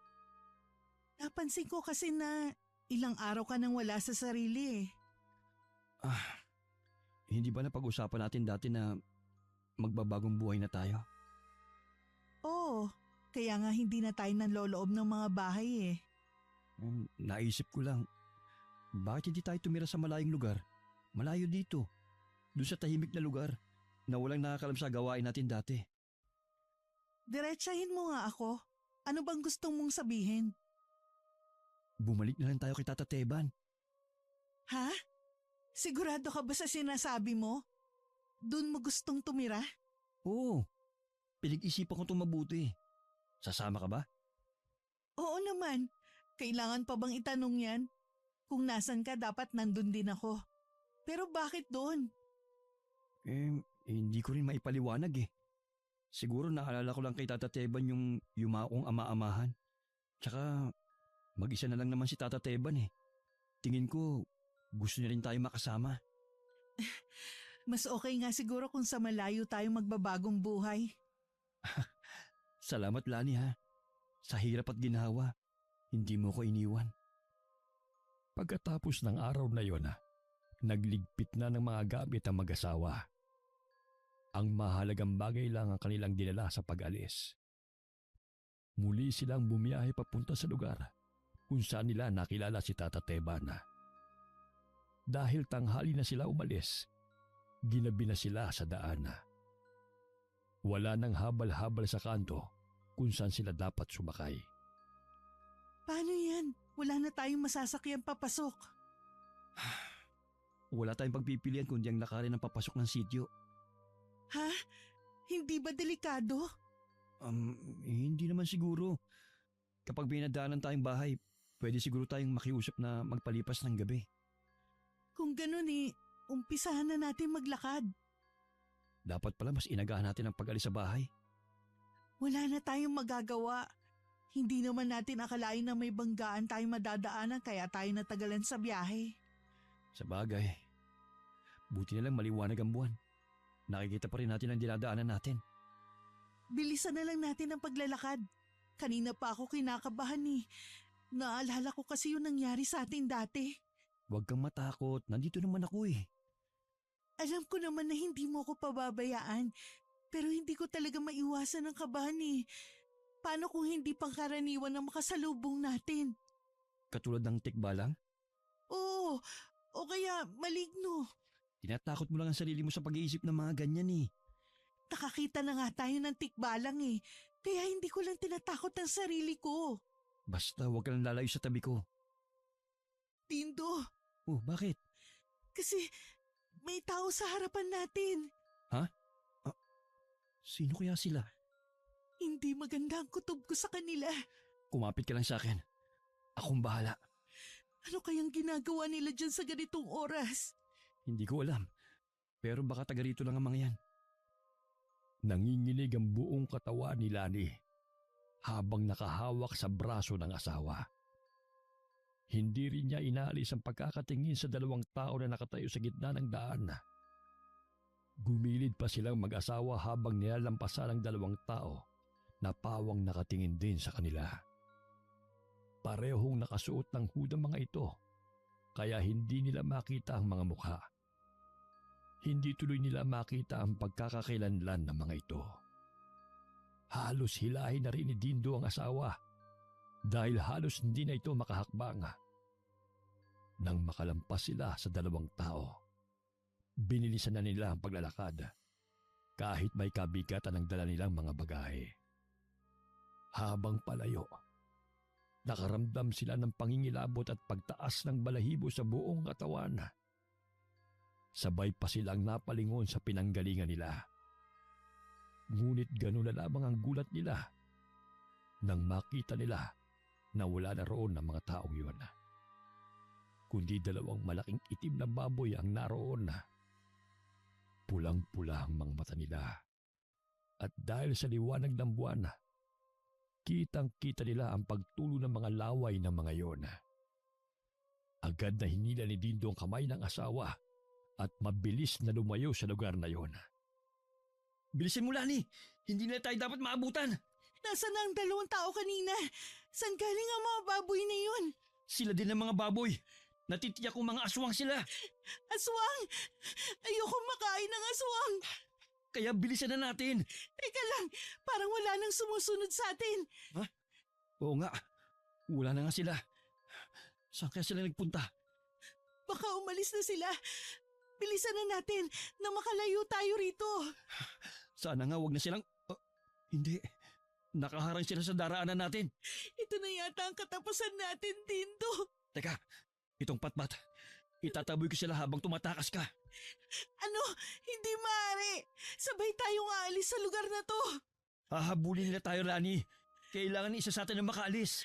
S1: Napansin ko kasi na ilang araw ka nang wala sa sarili eh.
S2: Hindi ba napag-usapan natin dati na magbabagong buhay na tayo?
S1: Oo, kaya nga hindi na tayo nanloloob ng mga bahay eh.
S2: Naisip ko lang, bakit hindi tayo tumira sa malayong lugar? Malayo dito, doon sa tahimik na lugar na walang nakakalam sa gawain natin dati.
S1: Diretsahin mo nga ako. Ano bang gustong mong sabihin?
S2: Bumalik na lang tayo kay Tata Teban.
S1: Ha? Sigurado ka ba sa sinasabi mo? Doon mo gustong tumira?
S2: Oo, pinag-isipan ko itong mabuti. Sasama ka ba?
S1: Oo naman. Kailangan pa bang itanong yan? Kung nasan ka dapat nandun din ako. Pero bakit doon?
S2: Hindi ko rin maipaliwanag eh. Siguro naalala ko lang kay Tata Teban yung yumaong ama-amahan. Tsaka mag-isa na lang naman si Tata Teban eh. Tingin ko gusto niya rin tayo makasama.
S1: Mas okay nga siguro kung sa malayo tayo magbabagong buhay.
S2: Salamat Lani ha. Sa hirap at ginhawa, hindi mo ko iniwan.
S3: Pagkatapos ng araw na yon, Nagligpit na ng mga gamit ang mag-asawa. Ang mahalagang bagay lang ang kanilang dinala sa pag-alis. Muli silang bumiyahe papunta sa lugar kung saan nila nakilala si Tata Teban. Dahil tanghali na sila umalis, ginabi na sila sa daan. Wala nang habal-habal sa kanto kung saan sila dapat sumakay.
S1: Paano yan? Wala na tayong masasakyan papasok.
S2: Wala tayong pagpipilian kundi ang lakarin ng papasok ng sitio.
S1: Ha? Hindi ba delikado?
S2: Hindi naman siguro. Kapag binadaanan tayong bahay, pwede siguro tayong makiusap na magpalipas ng gabi.
S1: Kung ganun umpisahan na natin maglakad.
S2: Dapat pala mas inagahan natin ang pag-alis sa bahay.
S1: Wala na tayong magagawa. Hindi naman natin akalain na may banggaan tayong madadaanan kaya tayo natagalan sa biyahe.
S2: Sa bagay, buti na lang maliwanag ang buwan. Nakikita pa rin natin ang dinadaanan natin.
S1: Bilisan na lang natin ang paglalakad. Kanina pa ako kinakabahan Naalala ko kasi yung nangyari sa atin dati.
S2: Huwag kang matakot, nandito naman ako eh.
S1: Alam ko naman na hindi mo ko pababayaan, pero hindi ko talaga maiwasan ang kabahan Paano kung hindi pangkaraniwan ang makasalubong natin?
S2: Katulad ng tikbalang,
S1: Oo, o kaya maligno.
S2: tinatakot mo lang ang sarili mo sa pag-iisip ng mga ganyan eh.
S1: Nakakita na nga tayo ng tikbalang kaya hindi ko lang tinatakot ang sarili ko.
S2: Basta huwag ka lang lalayo sa tabi ko.
S1: Tindo,
S2: Oh, bakit?
S1: kasi may tao sa harapan natin.
S2: Sino kaya sila?
S1: Hindi maganda ang kutob ko sa kanila.
S2: Kumapit ka lang sa akin. Akong bahala.
S1: Ano kayang ginagawa nila dyan sa ganitong oras?
S2: Hindi ko alam. Pero baka taga rito lang ang mga yan.
S3: Nanginginig ang buong katawan ni Lani habang nakahawak sa braso ng asawa. Hindi rin niya inaalis ang pagkakatingin sa dalawang tao na nakatayo sa gitna ng daan. Gumilid pa silang mag-asawa habang nilalampasan ang dalawang tao na pawang nakatingin din sa kanila. Parehong nakasuot ng hood ang mga ito, kaya hindi nila makita ang mga mukha. Hindi tuloy nila makita ang pagkakakilanlan ng mga ito. Halos hilahin na rin ni Dindo ang asawa dahil halos hindi na ito makahakbang. Nang makalampas sila sa dalawang tao, binilisan na nila ang paglalakad kahit may kabigatan ang dala nilang mga bagahe. Habang palayo, nakaramdam sila ng pangingilabot at pagtaas ng balahibo sa buong katawan. Sabay pa silang napalingon sa pinanggalingan nila. Ngunit gano'n na lamang ang gulat nila nang makita nila na wala na roon ang mga taong yun. Kundi dalawang malaking itim na baboy ang naroon. Pulang-pula ang mga mata nila. At dahil sa liwanag ng buwan, kitang-kita nila ang pagtulo ng mga laway ng mga yon. Agad na hinila ni Dindo ang kamay ng asawa at mabilis na lumayo sa lugar na yon.
S2: Bilisin mo, Lani! Hindi na tayo dapat maabutan!
S1: Nasaan na ang dalawang tao kanina? Saan galing ang mga baboy na yun?
S2: Sila din ang mga baboy! Natitiyak kong mga aswang sila!
S1: Aswang! Ayoko makain ng aswang!
S2: Kaya bilisan na natin!
S1: Teka lang, parang wala nang sumusunod sa atin.
S2: Oo nga, wala na nga sila. Saan kaya sila nagpunta?
S1: Baka umalis na sila. Bilisan na natin na makalayo tayo rito.
S2: Sana nga wag na silang... hindi, nakaharang sila sa daraanan natin.
S1: Ito na yata ang katapusan natin, Dindo.
S2: Teka, itong patpat. Itataboy ko sila habang tumatakas ka.
S1: Ano? Hindi maaari. Sabay tayong aalis sa lugar na to.
S2: Hahabulin nila tayo, Lani. Kailangan isa sa atin na makaalis.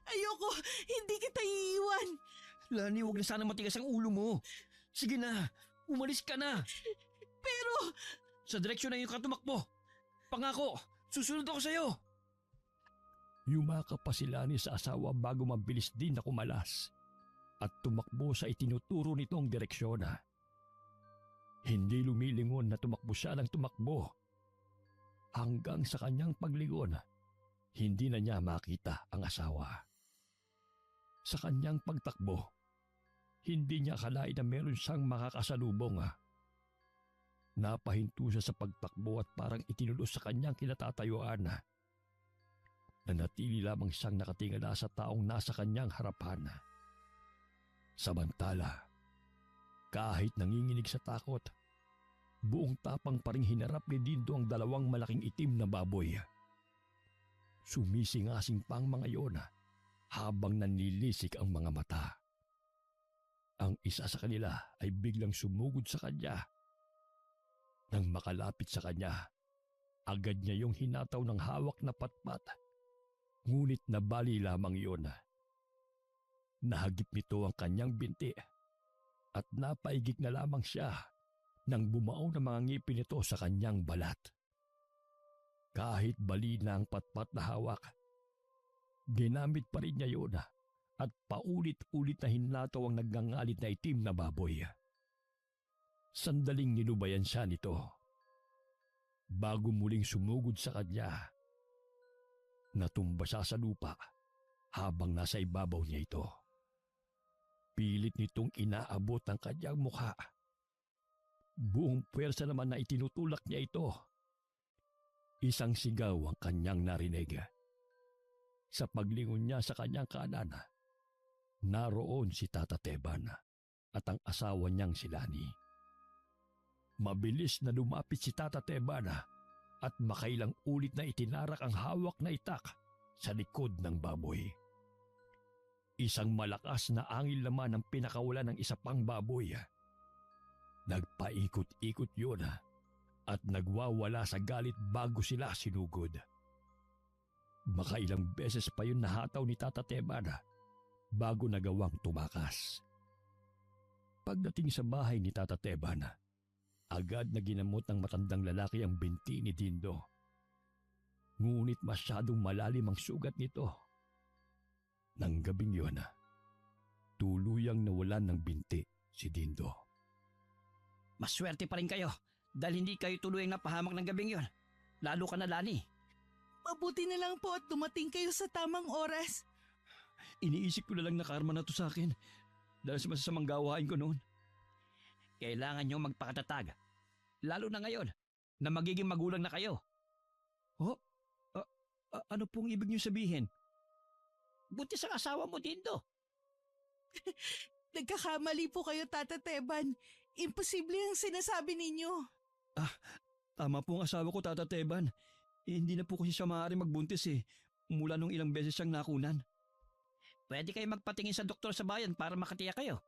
S1: Ayoko, hindi kita iiwan.
S2: Lani, huwag na sana matigas ang ulo mo. Sige na, umalis ka na.
S1: Pero...
S2: Sa direksyon na yung katumakbo. Pangako, susunod ako sa'yo.
S3: Yumakap pa si Lani sa asawa bago mabilis din na kumalas at tumakbo sa itinuturo nitong direksyon. Hindi lumilingon na tumakbo siya ng tumakbo. Hanggang sa kanyang paglingon, hindi na niya makita ang asawa. Sa kanyang pagtakbo, Hindi niya akalain na meron siyang makakasalubong. Napahinto siya sa pagtakbo at parang itinulos sa kanyang kinatatayuan. Nanatili lamang siyang nakatingala sa taong nasa kanyang harapan. Samantala, kahit nanginginig sa takot, buong tapang pa ring hinarap ni Dindo ang dalawang malaking itim na baboy. Sumisingasing pa ang mga iyon habang nanlilisik ang mga mata. Ang isa sa kanila ay biglang sumugod sa kanya. Nang makalapit sa kanya, agad niya yung hinataw ng hawak na patpat. Ngunit nabali lamang iyon. Nahagip nito ang kanyang binti at napaigik na lamang siya nang bumao ng mga ngipin nito sa kanyang balat. Kahit bali na ang patpat na hawak, ginamit pa rin niya yun at paulit-ulit na hinataw ang nagngangalit na itim na baboy. Sandaling nilubayan siya nito. Bago muling sumugod sa kanya, natumba siya sa lupa habang nasa ibabaw niya ito. Pilit nitong inaabot ang kanyang mukha. Buong puwersa naman na itinutulak niya ito. Isang sigaw ang kanyang narinig. Sa paglingon niya sa kanyang kanan, naroon si Tata Teban at ang asawa niyang si Lani. Mabilis na lumapit si Tata Teban at makailang ulit na itinarak ang hawak na itak sa likod ng baboy. Isang malakas na angin naman ang pinakawalan ng isa pang baboy. Nagpaikot-ikot yun at nagwawala sa galit bago sila sinugod. Makailang beses pa yun nahataw ni Tata Teban bago nagawang tumakas. Pagdating sa bahay ni Tata Teban, agad na ginamot ng matandang lalaki ang binti ni Dindo. Ngunit masyadong malalim ang sugat nito. Nang gabing yun, tuluyang nawalan ng binti si Dindo.
S4: Maswerte pa rin kayo dahil hindi kayo tuluyang napahamak ng gabing yon. Lalo ka na, Lani.
S1: Mabuti na lang po at dumating kayo sa tamang oras.
S2: Iniisip ko na lang na karma na to sa akin dahil sa masasamang gawain ko noon.
S4: Kailangan nyo magpakatatag. Lalo na ngayon na magiging magulang na kayo.
S2: Ano pong ibig niyo sabihin?
S4: Buntis ang asawa mo, Dindo.
S1: Nagkakamali po kayo, Tata Teban. Imposible ang sinasabi ninyo.
S2: Tama po ang asawa ko, Tata Teban. Hindi na po kasi siya maaaring magbuntis mula nung ilang beses siyang nakunan.
S4: Pwede kayo magpatingin sa doktor sa bayan para makatiyak kayo.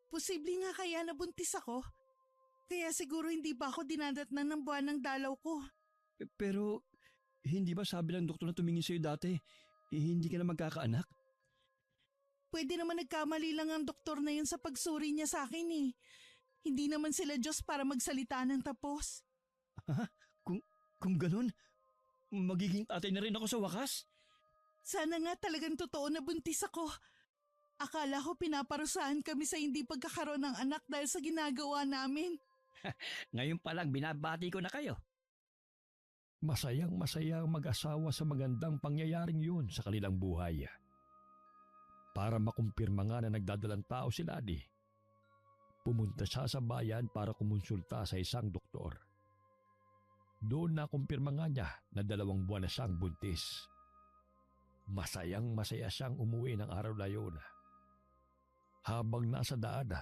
S1: Posible nga kaya nabuntis ako. Kaya siguro hindi pa ako dinadatnan ng buwan ng dalaw ko.
S2: Pero hindi ba sabi ng doktor na tumingin sa'yo dati, hindi ka na magkakaanak?
S1: Pwede naman nagkamali lang ang doktor na yun sa pagsuri niya sa akin Hindi naman sila Diyos para magsalita ng tapos.
S2: Kung ganun, magiging tatay na rin ako sa wakas?
S1: Sana nga talagang totoo na buntis ako. Akala ko pinaparusahan kami sa hindi pagkakaroon ng anak dahil sa ginagawa namin.
S4: Ngayon pa lang binabati ko na kayo.
S3: Masayang masaya ang mag-asawa sa magandang pangyayaring yun sa kanilang buhay. Para makumpirma nga na nagdadalang tao si Lani, pumunta siya sa bayan para kumonsulta sa isang doktor. Doon nakumpirma nga niya na 2 buwan na siyang buntis. Masayang masaya siyang umuwi ng araw na yun. Habang nasa daan,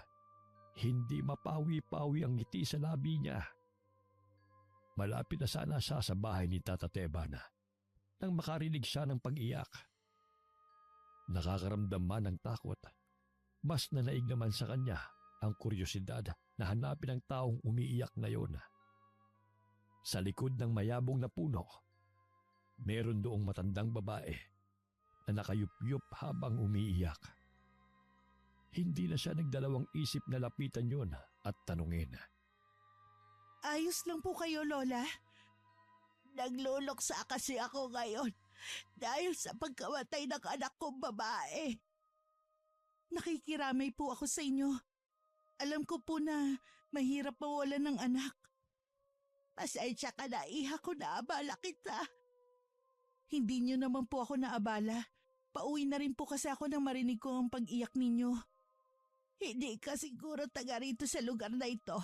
S3: hindi mapawi-pawi ang ngiti sa labi niya. Malapit na sana siya sa bahay ni Tata Teban nang makarinig siya ng pag-iyak. Nakakaramdam man ng takot, mas nanaig naman sa kanya ang kuryosidad na hanapin ang taong umiiyak na yon. Sa likod ng mayabong na puno, meron doong matandang babae na nakayup-yup habang umiiyak. Hindi na siya nagdalawang isip na lapitan yon at tanungin.
S1: Ayos lang po kayo, Lola. Nagluluksa kasi ako ngayon dahil sa pagkamatay ng anak kong babae. Nakikiramay po ako sa inyo. Alam ko po na mahirap mawalan ng anak. Pasensya ka na, iha ko, naabala kita. Hindi niyo naman po ako naabala. Pauwi na rin po kasi ako nang marinig ko ang pag-iyak ninyo. Hindi ka siguro taga rito sa lugar na ito.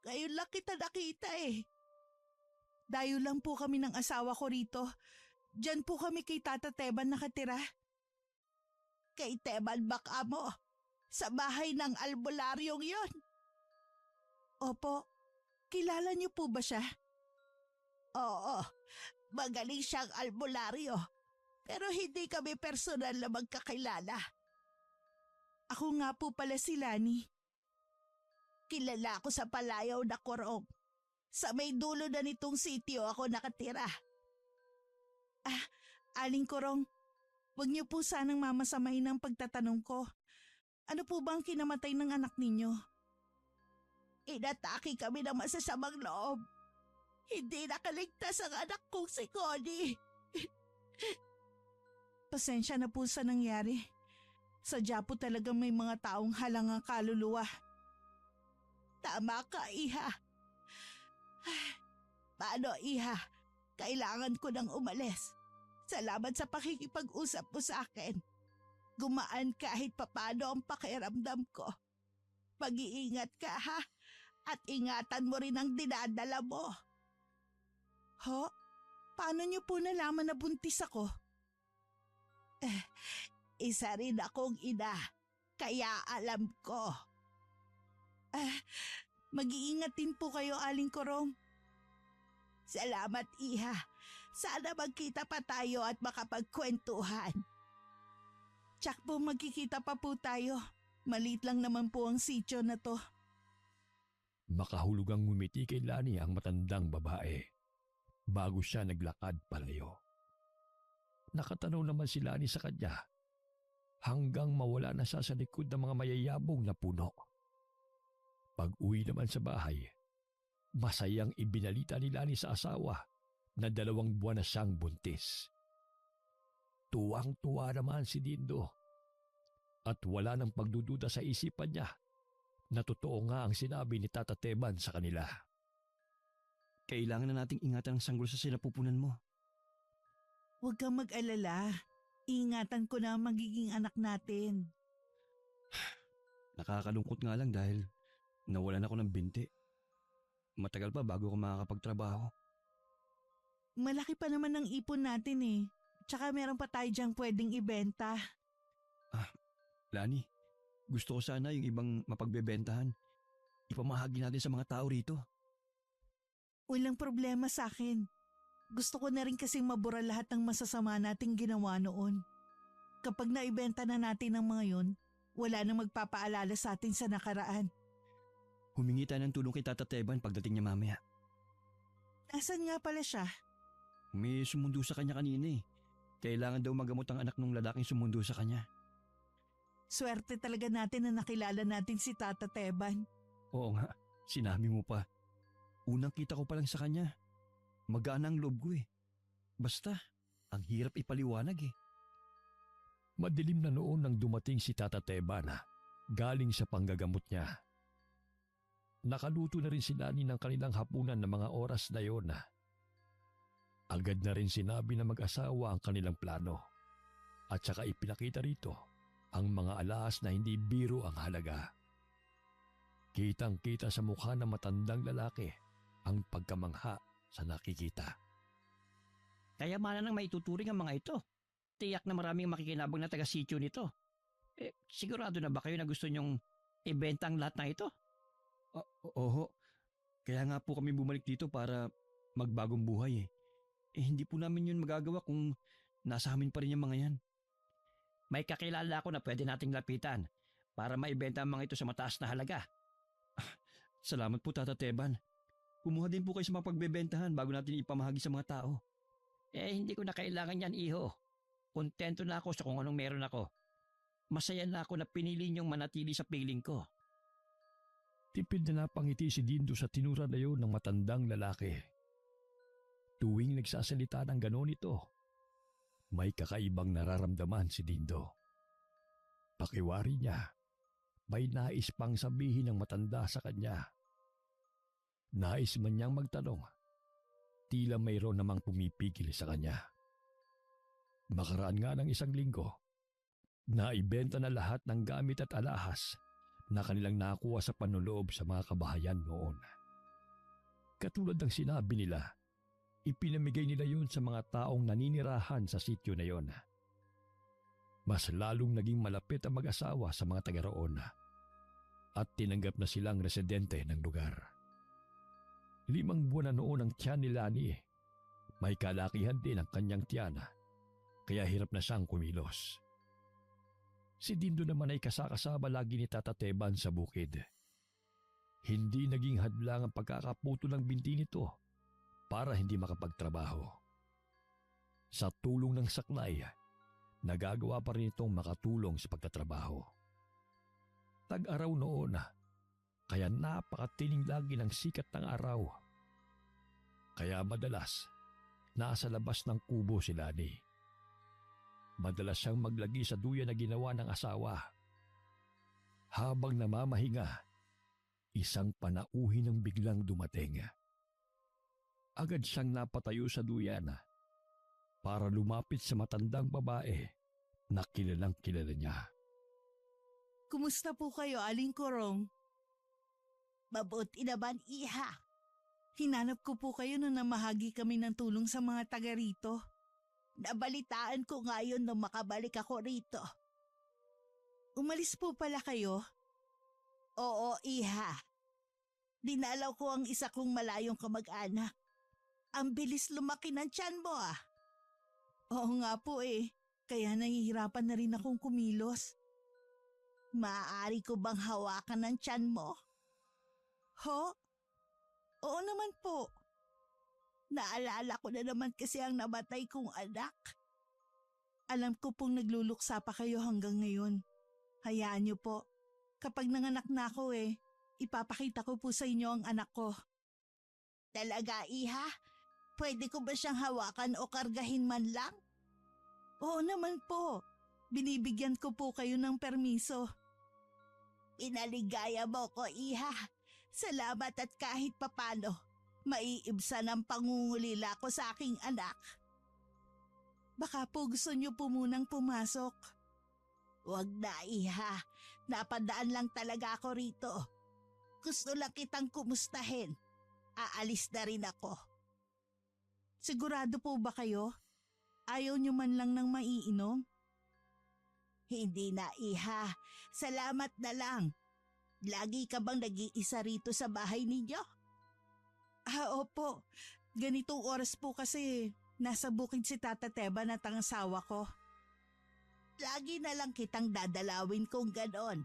S1: Ngayon lang kita nakita eh. Dayo lang po kami ng asawa ko rito. Diyan po kami kay Tata Teban nakatira. Kay Teban baka mo? Sa bahay ng albularyong yon? Opo, kilala niyo po ba siya? Oo, magaling siyang albularyo. Pero hindi kami personal na magkakilala. Ako nga po pala si Lani. Kilala ako sa palayaw na Kurong. Sa may dulo na nitong sitio ako nakatira. Aling Kurong, huwag niyo po sanang mamasamahin ang pagtatanong ko. Ano po bang kinamatay ng anak ninyo? Inatake kami ng masasamang loob. Hindi nakaligtas ang anak kong si Connie. Pasensya na po sa nangyari. Sadya po talaga may mga taong halangang kaluluwa. Tama ka, Iha. Paano, Iha? Kailangan ko nang umalis. Salamat sa pakikipag-usap mo sa akin. Gumaan kahit papano ang pakiramdam ko. Mag-iingat ka, ha? At ingatan mo rin ang dinadala mo. Ho? Paano niyo po nalaman na buntis ako? Isa rin akong ina, kaya alam ko. Mag-iingat din po kayo, Aling Kurong. Salamat, Iha. Sana magkita pa tayo at makapagkwentuhan. Tsak po magkikita pa po tayo. Maliit lang naman po ang sityo na to.
S3: Makahulugang ngumiti kay Lani ang matandang babae bago siya naglakad palayo. Nakatanaw naman si Lani sa kanya hanggang mawala na siya sa likod ng mga mayayabong na puno. Pag-uwi naman sa bahay, masayang ibinalita ni Lani sa asawa na 2 buwan na siyang buntis. Tuwang-tuwa naman si Dindo at wala nang pagdududa sa isipan niya na totoo nga ang sinabi ni Tata Teban sa kanila.
S2: Kailangan na nating ingatan ang sanggol sa sinapupunan mo.
S1: Huwag kang mag-alala. Ingatan ko na ang magiging anak natin.
S2: Nakakalungkot nga lang dahil nawalan ako ng binti. Matagal pa bago ako makakapagtrabaho.
S1: Malaki pa naman ang ipon natin eh. Tsaka meron pa tayo diyang pwedeng ibenta.
S2: Lani, gusto ko sana yung ibang mapagbebentahan. Ipamahagi natin sa mga tao rito.
S1: Walang problema sa akin. Gusto ko na rin kasing mabura lahat ng masasama nating ginawa noon. Kapag naibenta na natin ang mga yun, wala nang magpapaalala sa atin sa nakaraan.
S2: Humingi tayo ng tulong kay Tata Teban pagdating niya mamaya.
S1: Nasaan nga pala siya?
S2: May sumundo sa kanya kanina eh. Kailangan daw magamot ang anak ng lalaking sumundo sa kanya.
S1: Swerte talaga natin na nakilala natin si Tata Teban.
S2: Oo nga, sinabi mo pa. Unang kita ko pa lang sa kanya. Magaan ang loob ko eh. Basta, ang hirap ipaliwanag eh.
S3: Madilim na noon nang dumating si Tata Teban galing sa panggagamot niya. Nakaluto na rin si Lani ng kanilang hapunan ng mga oras na yon. Agad na rin sinabi ng mag-asawa ang kanilang plano at saka ipinakita rito ang mga alahas na hindi biro ang halaga. Kitang-kita sa mukha ng matandang lalaki ang pagkamangha sa nakikita.
S4: Kaya mana nang maituturing ang mga ito. Tiyak na maraming makikinabang na taga-sityo nito. Sigurado na ba kayo na gusto nyong ibenta ang lahat na ito?
S2: Oo. Kaya nga po kami bumalik dito para magbagong buhay eh. Hindi po namin yun magagawa kung nasa amin pa rin yung mga yan.
S4: May kakilala ako na pwede nating lapitan para maibenta ang mga ito sa mataas na halaga.
S2: Salamat po Tata Teban. Kumuha din po kayo sa mga pagbebentahan bago natin ipamahagi sa mga tao.
S4: Hindi ko na kailangan yan, iho. Kontento na ako sa kung anong meron ako. Masaya na ako na pinili niyong manatili sa piling ko.
S3: Tipid na napangiti si Dindo sa tinura na yun ng matandang lalaki. Tuwing nagsasalita ng ganon ito, may kakaibang nararamdaman si Dindo. Pakiwari niya, may nais pang sabihin ng matanda sa kanya. Nais man niyang magtanong, tila mayroon namang pumipigil sa kanya. Makaraan nga ng 1 linggo, naibenta na lahat ng gamit at alahas na kanilang nakuha sa panloloob sa mga kabahayan noon. Katulad ng sinabi nila, ipinamigay nila yun sa mga taong naninirahan sa sityo na yon. Mas lalong naging malapit ang mag-asawa sa mga taga roon at tinanggap na silang residente ng lugar. 5 buwan na noon ang tiyan ni Lani. May kalakihan din ang kanyang tiyan, kaya hirap na siyang kumilos. Si Dindo naman ay kasakasama lagi ni Tata Teban sa bukid. Hindi naging hadlang ang pagkakaputo ng binti nito para hindi makapagtrabaho. Sa tulong ng saklay, nagagawa pa rin itong makatulong sa pagtatrabaho. Tag-araw noon, kaya napakatining lagi ng sikat ng araw. Kaya madalas, nasa labas ng kubo si Lani. Madalas siyang maglagi sa duyan na ginawa ng asawa. Habang namamahinga, isang panauhin ang biglang dumating. Agad siyang napatayo sa duyan para lumapit sa matandang babae na kilalang kilala niya.
S1: Kumusta po kayo, Aling Korong?
S5: Mabuti naman, iha.
S1: Hinanap ko po kayo nung namahagi kami ng tulong sa mga taga rito.
S5: Nabalitaan ko ngayon nung makabalik ako rito.
S1: Umalis po pala kayo?
S5: Oo, iha. Dinalaw ko ang isa kong malayong kamag-anak. Ang bilis lumaki ng tiyan mo ah.
S1: Oo nga po eh, kaya nahihirapan na rin akong kumilos.
S5: Maaari ko bang hawakan ng tiyan mo?
S1: Ho? Oo naman po.
S5: Naalala ko na naman kasi ang namatay kong anak.
S1: Alam ko pong nagluluksa pa kayo hanggang ngayon. Hayaan niyo po. Kapag nanganak na ako ipapakita ko po sa inyo ang anak ko.
S5: Talaga, iha? Pwede ko ba siyang hawakan o kargahin man lang?
S1: Oo naman po. Binibigyan ko po kayo ng permiso.
S5: Pinaligaya mo ko, iha. Salamat at kahit papano, maiibsan ang pangungulila ko sa aking anak.
S1: Baka po gusto niyo po munang pumasok.
S5: Huwag na, iha. Napadaan lang talaga ako rito. Gusto lang kitang kumustahin. Aalis na rin ako.
S1: Sigurado po ba kayo? Ayaw niyo man lang ng maiinom?
S5: Hindi na, iha. Salamat na lang. Lagi ka bang nag-iisa rito sa bahay ninyo?
S1: Opo. Ganitong oras po kasi nasa bukid si Tata Teban at ang asawa ko.
S5: Lagi na lang kitang dadalawin kung ganon.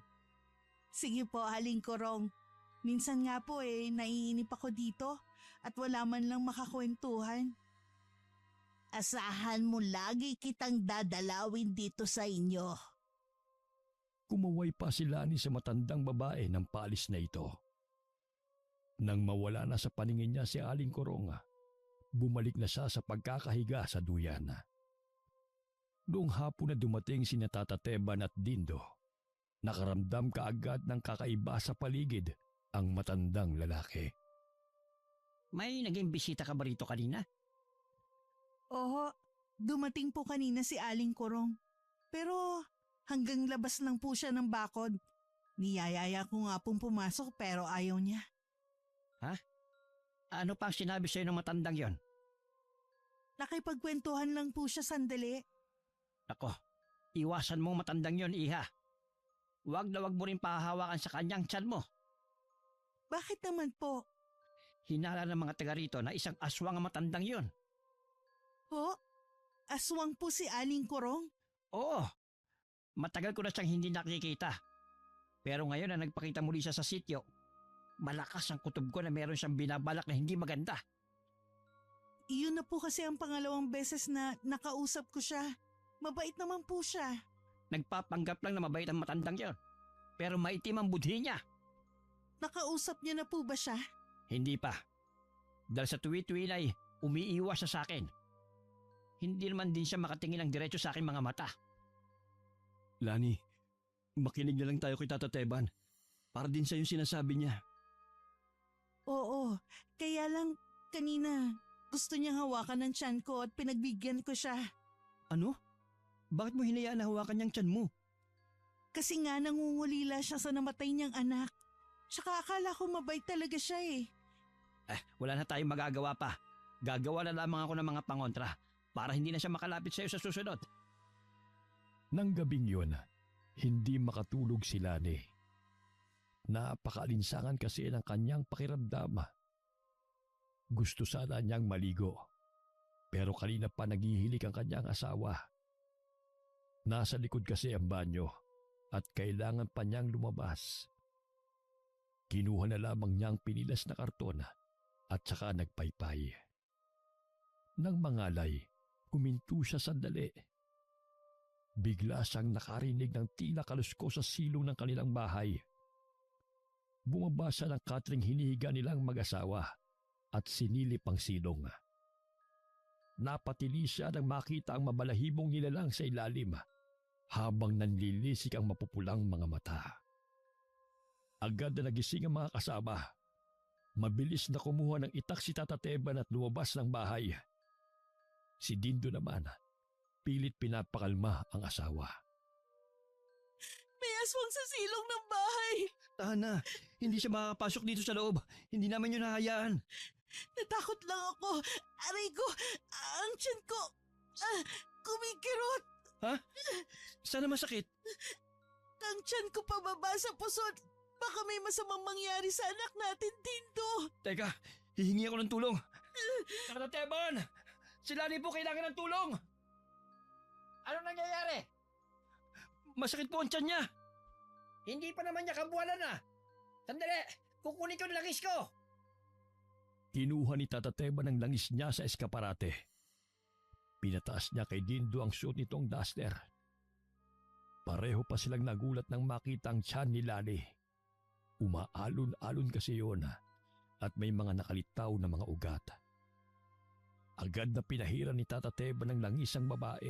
S1: Sige po, Aling Korong. Minsan nga po naiinip ako dito at wala man lang makakwentuhan.
S5: Asahan mo lagi kitang dadalawin dito sa inyo.
S3: Kumaway pa si Lani sa matandang babae ng paalis na ito. Nang mawala na sa paningin niya si Aling Korong, bumalik na siya sa pagkakahiga sa duyan. Noong hapon na dumating si Tata Teban at Dindo, nakaramdam kaagad ng kakaiba sa paligid ang matandang lalaki.
S4: May naging bisita ka ba rito kanina?
S1: Oo, dumating po kanina si Aling Korong. Pero hanggang labas lang po siya ng bakod. Niyayaya ko nga pong pumasok pero ayaw niya.
S4: Ha? Ano pa ang sinabi sa'yo ng matandang yon?
S1: Nakipagkwentuhan lang po siya sandali.
S4: Ako, iwasan mo ang matandang yon, iha. Huwag na huwag mo rin pahahawakan sa kanyang tiyan mo.
S1: Bakit naman po?
S4: Hinala ng mga taga rito na isang aswang ang matandang yon.
S1: Ho? Aswang po si Aling Korong?
S4: Oo, matagal ko na siyang hindi nakikita. Pero ngayon na nagpakita muli siya sa sityo, malakas ang kutob ko na meron siyang binabalak na hindi maganda.
S1: Iyon na po kasi ang pangalawang beses na nakausap ko siya. Mabait naman po siya.
S4: Nagpapanggap lang na mabait ang matandang yon. Pero maitim ang budhi niya.
S1: Nakausap niyo na po ba siya?
S4: Hindi pa. Dahil sa tuwi-tuwi ay umiiwas siya sa akin. Hindi naman din siya makatingin ng diretso sa aking mga mata.
S2: Lani, makinig na lang tayo kay Tata Teban. Para din sa yung sinasabi niya.
S1: Oo, kaya lang kanina gusto niyang hawakan ng tiyan ko at pinagbigyan ko siya.
S2: Ano? Bakit mo hinayaan na hawakan niyang tiyan mo?
S1: Kasi nga nangungulila siya sa namatay niyang anak. Tsaka akala ko mabait talaga siya eh.
S4: Wala na tayong magagawa pa. Gagawa na lamang ako ng mga pangontra para hindi na siya makalapit sa'yo sa susunod.
S3: Nang gabing yun, hindi makatulog si Lani. Napakaalinsangan kasi ng kanyang pakiramdam. Gusto sana niyang maligo, pero kanina pa naghihilik ang kanyang asawa. Nasa likod kasi ang banyo at kailangan pa niyang lumabas. Kinuha na lamang niyang pinilas na karton at saka nagpaypay. Nang mangalay, huminto siya sandali. Bigla siyang nakarinig ng tila kalusko sa silong ng kanilang bahay. Bumaba siya ng katring hinihiga nilang mag-asawa at sinilip ang silong. Napatili siya nang makita ang mabalahibong nilalang sa ilalim habang nanlilisik ang mapupulang mga mata. Agad na nagising ang mga kasama. Mabilis na kumuha ng itak si Tata Teban at lumabas ng bahay. Si Dindo naman, pilit pinapakalma ang asawa.
S1: May aswang sa silong ng bahay.
S2: Tahan na, hindi siya makakapasok dito sa loob. Hindi namin yun hahayaan.
S1: Natakot lang ako. Aray ko, ang tiyan ko, kumikirot.
S2: Sana masakit.
S1: Ang tiyan ko pababa sa pusod. Baka may masamang mangyari sa anak natin, Dindo.
S2: Teka, hihingi ako ng tulong.
S4: Tata Teban! Si Lani po kailangan ng tulong! Anong nangyayari?
S2: Masakit po ang tiyan niya.
S4: Hindi pa naman niya kabuwalan na. Sandali, kukunin ko ng langis ko.
S3: Kinuha ni Tata Teban ang langis niya sa eskaparate. Pinataas niya kay Dindo ang suot nitong duster. Pareho pa silang nagulat nang makita ang tiyan ni Lani. Umaalon-alon kasi yun at may mga nakalitaw na mga ugat. Agad na pinahiran ni Tata Teban ng langis ang babae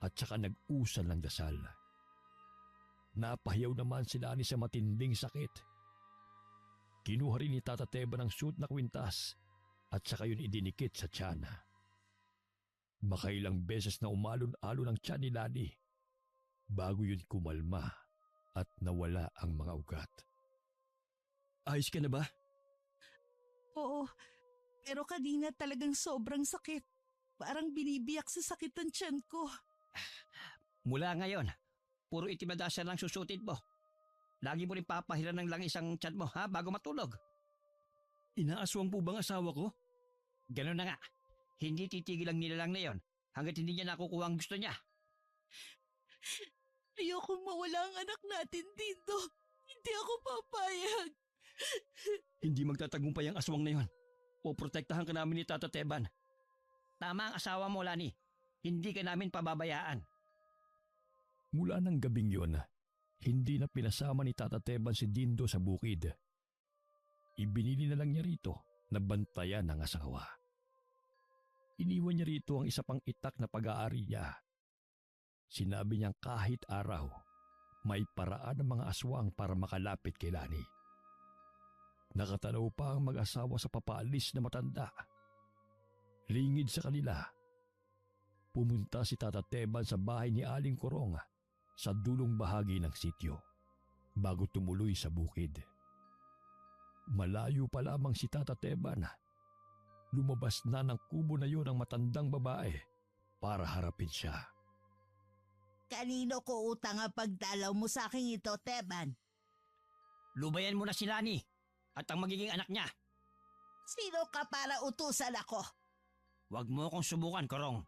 S3: at saka nag-usal ng dasal. Napahiyaw naman si Lani sa matinding sakit. Kinuha rin ni Tata Teban ang suit na kwintas at saka yun idinikit sa tiyan. Makailang beses na umalon-alon ang tiyan ni Lani bago yun kumalma at nawala ang mga ugat.
S2: Ayos ka na ba?
S1: Oo, pero kanina talagang sobrang sakit. Parang binibiyak sa sakit ang tiyan ko.
S4: Mula ngayon, puro itim na dasal lang susutin mo. Lagi mo rin papahiran ng langis ang tiyan mo bago matulog.
S2: Inaaswang po bang asawa ko?
S4: Ganun na nga. Hindi titigil ang nilalang na yon hanggat hindi niya nakukuha ang gusto niya.
S1: Ayokong mawala ang anak natin, Dindo. Hindi ako papayag.
S2: Hindi magtatagumpay ang aswang na yon. Poprotektahan ka namin ni Tata Teban.
S4: Tama ang asawa mo, Lani. Hindi ka namin pababayaan.
S3: Mula ng gabing yun, hindi na pinasama ni Tata Teban si Dindo sa bukid. Ibinili na lang niya rito na bantayan ng asawa. Iniwan niya rito ang isa pang itak na pag-aari niya. Sinabi niyang kahit araw, may paraan ng mga aswang para makalapit kay Lani. Nakatanaw pa ang mag-asawa sa papaalis na matanda. Lingid sa kanila. Pumunta si Tata Teban sa bahay ni Aling Kurong sa dulong bahagi ng sityo bago tumuloy sa bukid. Malayo pa lamang si Tata Teban. Lumabas na ng kubo na yun ang matandang babae para harapin siya.
S5: Kanino ko utang ang pagdalaw mo sa aking ito, Teban?
S4: Lubayan mo na si Lani at ang magiging anak niya.
S5: Sino ka para utusan ako?
S4: Huwag mo akong subukan, Kurong.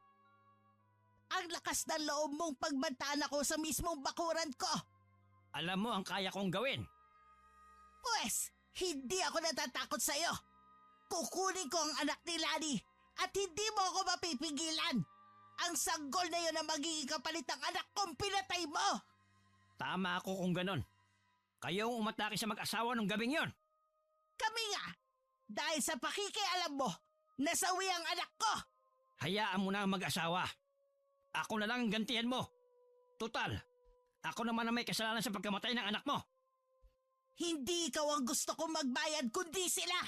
S5: Ang lakas ng loob mong pagbantaan ako sa mismong bakuran ko.
S4: Alam mo ang kaya kong gawin.
S5: Pwes, hindi ako natatakot sa'yo. Kukunin ko ang anak ni Lani at hindi mo ako mapipigilan. Ang sanggol na yun ang magiging kapalit ng anak kong pinatay mo.
S4: Tama ako kung ganon. Kayo ang umatake sa mag-asawa nung gabing yon.
S5: Kami nga, dahil sa pakikialam mo, nasawi ang anak ko.
S4: Hayaan mo na ang mag-asawa. Ako na lang ang gantihan mo. Total, ako naman ang may kasalanan sa pagkamatay ng anak mo.
S5: Hindi ikaw ang gusto kong magbayad kundi sila.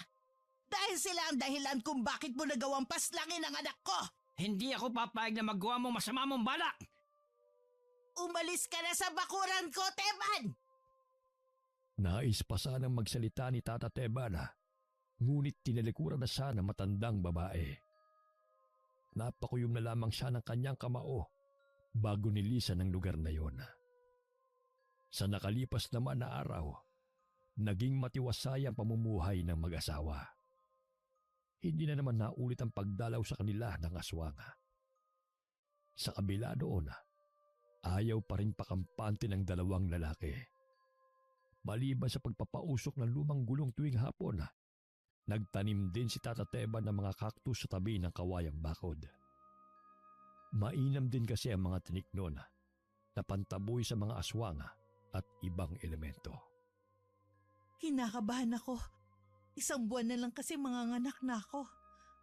S5: Dahil sila ang dahilan kung bakit mo nagawang paslangin ang anak ko.
S4: Hindi ako papayag na magawa mo masama mong balak.
S5: Umalis ka na sa bakuran ko, Teban!
S3: Nais pa sanang magsalita ni Tata Teban, ngunit tinalikuran na siya ng matandang babae. Napakuyom na lamang siya ng kanyang kamao bago nilisan ang lugar na yon. Sa nakalipas naman na araw, naging matiwasay ang pamumuhay ng mag-asawa. Hindi na naman naulit ang pagdalaw sa kanila ng aswang. Sa kabila doon, ayaw pa rin pakampante ng dalawang lalaki. Maliban sa pagpapausok ng lumang gulong tuwing hapon, nagtanim din si Tata Teban ng mga kaktus sa tabi ng kawayang bakod. Mainam din kasi ang mga tinik noon na pantaboy sa mga aswang at ibang elemento.
S1: Kinakabahan ako. 1 buwan na lang kasi manganganak na ako.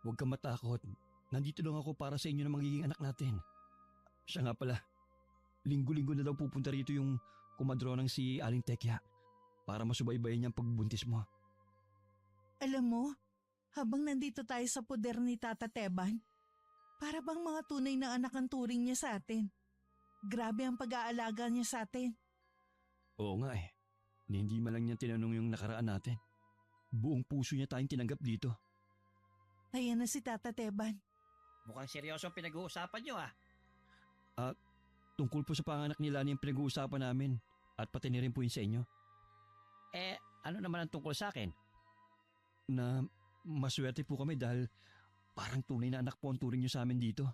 S2: Huwag kang matakot. Nandito lang ako para sa inyo na magiging anak natin. Siya nga pala, linggo-linggo na daw pupunta rito yung kumadronang si Aling Tekya para masubaybayan niya ang pagbubuntis mo.
S1: Alam mo, habang nandito tayo sa poder ni Tata Teban, para bang mga tunay na anak ang turing niya sa atin. Grabe ang pag-aalaga niya sa atin.
S2: Oo nga eh. Hindi man lang niya tinanong yung nakaraan natin. Buong puso niya tayong tinanggap dito.
S1: Ayan na si Tata Teban.
S4: Mukhang seryoso ang pinag-uusapan nyo
S2: Tungkol po sa panganak ni Lani ang pinag-uusapan namin at pati na rin po yun sa inyo.
S4: Ano naman ang tungkol sa akin?
S2: Na maswerte po kami dahil parang tunay na anak po ang turing niyo sa amin dito.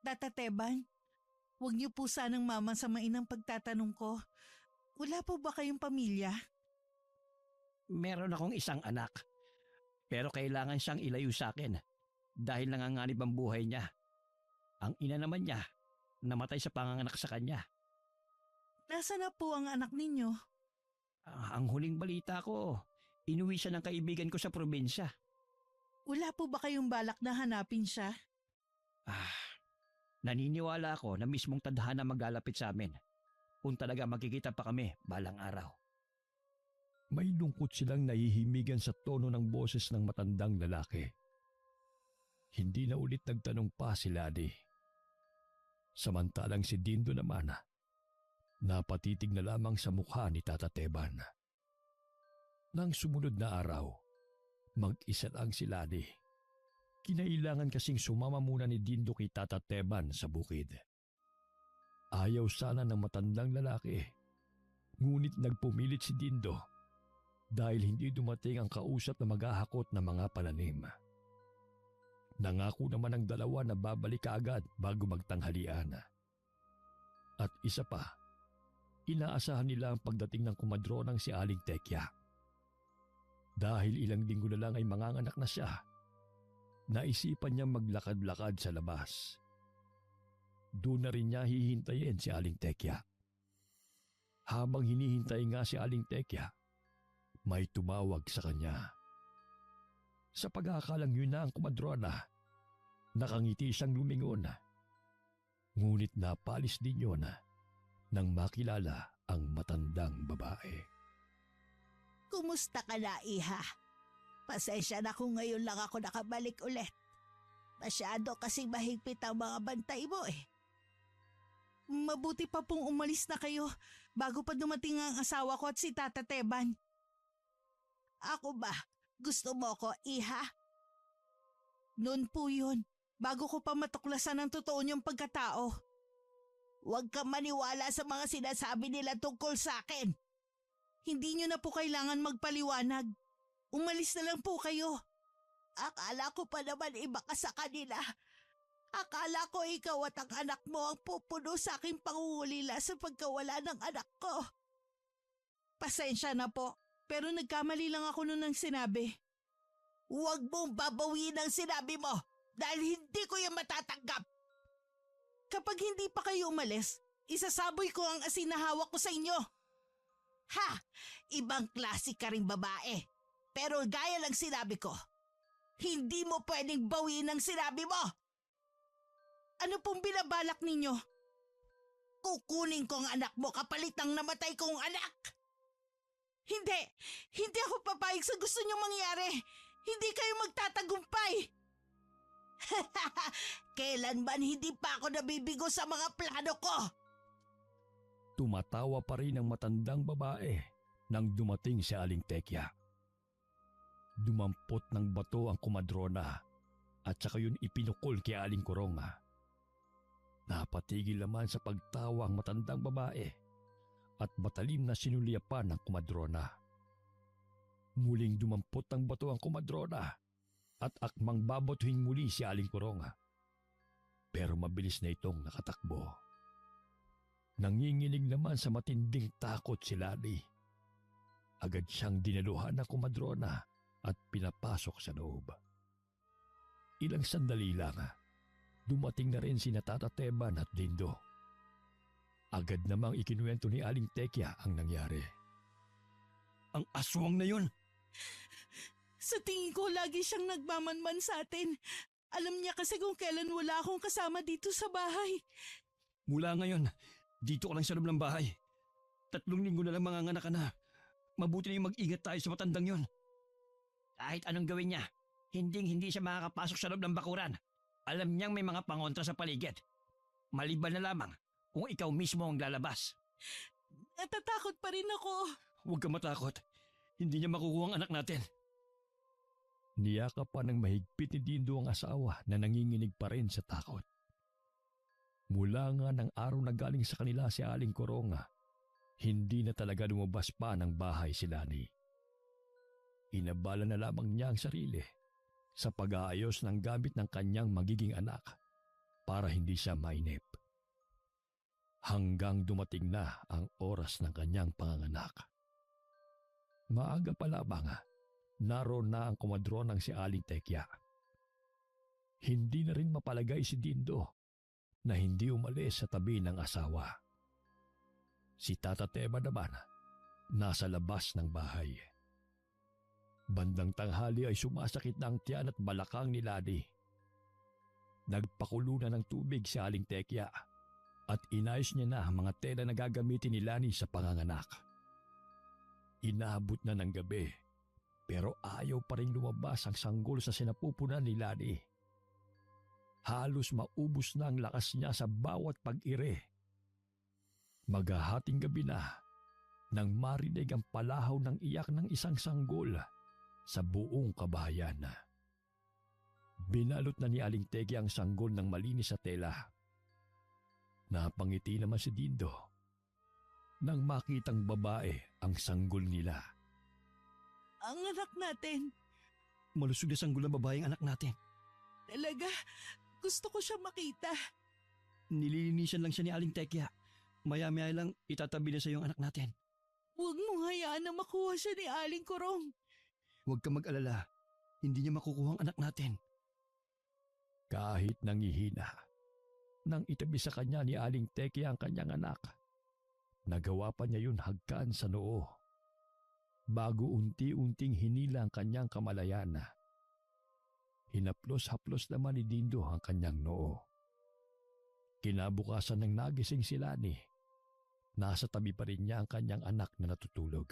S1: Tata Teban, huwag niyo po sanang mamasamain ang pagtatanong ko. Wala po ba kayong pamilya?
S4: Meron akong isang anak. Pero kailangan siyang ilayo sa akin dahil nanganganib ang buhay niya. Ang ina naman niya, namatay sa panganganak sa kanya.
S1: Nasaan na po ang anak ninyo?
S4: Ang huling balita ko, inuwi siya ng kaibigan ko sa probinsya.
S1: Wala po ba kayong balak na hanapin siya?
S4: Naniniwala ako na mismong tadhana maglalapit sa amin. Kung talaga magkikita pa kami balang araw.
S3: May lungkot silang nahihimigan sa tono ng boses ng matandang lalaki. Hindi na ulit nagtanong pa si Lani. Samantalang si Dindo naman, napatitig na lamang sa mukha ni Tata Teban. Nang sumunod na araw, mag-isa lang si Lani. Kinailangan kasing sumama muna ni Dindo kay Tata Teban sa bukid. Ayaw sana ng matandang lalaki, ngunit nagpumilit si Dindo dahil hindi dumating ang kausap na maghahakot ng mga pananim. Nangako naman ang dalawa na babalik kaagad bago magtanghalian. At isa pa, inaasahan nila ang pagdating ng kumadronang si Aling Tekya. Dahil ilang linggo na lang ay manganganak na siya, naisipan niya maglakad-lakad sa labas. Doon na rin niya hihintayin si Aling Tekya. Habang hinihintay nga si Aling Tekya, may tumawag sa kanya. Sa pag-aakalang yun na ang kumadrona, nakangiti siyang lumingon. Ngunit napalis din yun nang makilala ang matandang babae.
S5: Kumusta ka na, Iha? Pasensya na kung ngayon lang ako nakabalik ulit. Masyado kasing mahigpit ang mga bantay mo eh.
S1: Mabuti pa pong umalis na kayo bago pa dumating ang asawa ko at si Tata Teban.
S5: Ako ba? Gusto mo ko, Iha?
S1: Noon po yun, bago ko pa matuklasan ang totoo niyong pagkatao.
S5: Huwag kang maniwala sa mga sinasabi nila tungkol sa akin.
S1: Hindi niyo na po kailangan magpaliwanag. Umalis na lang po kayo.
S5: Akala ko pa naman iba ka sa kanila. Akala ko ikaw at ang anak mo ang pupuno sa aking pangungulila sa pagkawala ng anak ko.
S1: Pasensya na po, pero nagkamali lang ako noon ng sinabi.
S5: Huwag mong babawiin ang sinabi mo dahil hindi ko yan matatanggap.
S1: Kapag hindi pa kayo umalis, isasaboy ko ang asin na hawak ko sa inyo.
S5: Ha! Ibang klase ka ring babae. Pero gaya lang sinabi ko, hindi mo pwedeng bawiin ang sinabi mo.
S1: Ano pong binabalak ninyo?
S5: Kukunin ko ang anak mo kapalit ng namatay kong anak.
S1: Hindi! Hindi ako papayag sa gusto niyong mangyari. Hindi kayo magtatagumpay.
S5: Kailanman hindi pa ako nabibigo sa mga plano ko.
S3: Tumatawa pa rin ang matandang babae nang dumating si Aling Tekya. Dumampot ng bato ang kumadrona at saka yun ipinukol kay Aling Kurong. Napatigil naman sa pagtawa ang matandang babae at matalim na sinulyapan ng kumadrona. Muling dumampot ng bato ang kumadrona at akmang babatuhin muli si Aling Kurong. Pero mabilis na itong nakatakbo. Nanginginig naman sa matinding takot si Lani. Agad siyang dinaluhan ng kumadrona at pinapasok sa loob. Ilang sandali lang, dumating na rin sina Tata Teban at Dindo. Agad namang ikinuwento ni Aling Tekya ang nangyari.
S2: Ang aswang na yun!
S1: Sa tingin ko, lagi siyang nagmamanman sa atin. Alam niya kasi kung kailan wala akong kasama dito sa bahay.
S2: Mula ngayon, dito ka lang sa loob ng bahay. 3 linggo na lang manganganak ka na. Mabuti na yung mag-ingat tayo sa matandang yon.
S4: Kahit anong gawin niya, hindi siya makakapasok sa loob ng bakuran. Alam niyang may mga pangontra sa paligid. Maliban na lamang kung ikaw mismo ang lalabas.
S1: Natatakot pa rin ako.
S2: Huwag ka matakot. Hindi niya makukuha ang anak natin.
S3: Niyakap pa ng mahigpit ni Dindo ang asawa na nanginginig pa rin sa takot. Mula nga ng araw na galing sa kanila si Aling Kurong, hindi na talaga lumabas pa ng bahay si Lani. Inabala na lamang niya ang sarili sa pag-aayos ng gamit ng kanyang magiging anak para hindi siya mainip. Hanggang dumating na ang oras ng kanyang panganganak. Maaga pa lamang, naroon na ang kumadronang si Aling Tekya. Hindi na rin mapalagay si Dindo na hindi umalis sa tabi ng asawa. Si Tata Teba naman, nasa labas ng bahay. Bandang tanghali ay sumasakit na ang tiyan at balakang ni Lani. Nagpakulo na ng tubig si Aling Tekya at inayos niya na ang mga tela na gagamitin ni Lani sa panganganak. Inaabot na ng gabi pero ayaw pa rin lumabas ang sanggol sa sinapupunan ni Lani. Halos maubos na ang lakas niya sa bawat pag-ire. Maghahating gabi na nang marinig ang palahaw ng iyak ng isang sanggol sa buong kabahayan. Binalot na ni Aling Tekya ang sanggol ng malinis sa tela. Napangiti naman si Dindo nang makitang babae ang sanggol nila.
S1: Ang anak natin.
S2: Malusog na sanggol ang babaeng anak natin.
S1: Talaga, gusto ko siya makita.
S2: Nililinisan lang siya ni Aling Tekya. Maya-maya lang itatabi na sa yung anak natin.
S1: Huwag mong hayaan na makuha siya ni Aling Kurong.
S2: Huwag ka mag-alala. Hindi niya makukuha ang anak natin.
S3: Kahit nangihina, nang itabi sa kanya ni Aling Tekya ang kanyang anak, nagawa pa niya yun hagkan sa noo. Bago unti-unting hinila ang kanyang kamalayan, hinaplos-haplos naman ni Dindo ang kanyang noo. Kinabukasan ng nagising si Lani, nasa tabi pa rin niya ang kanyang anak na natutulog.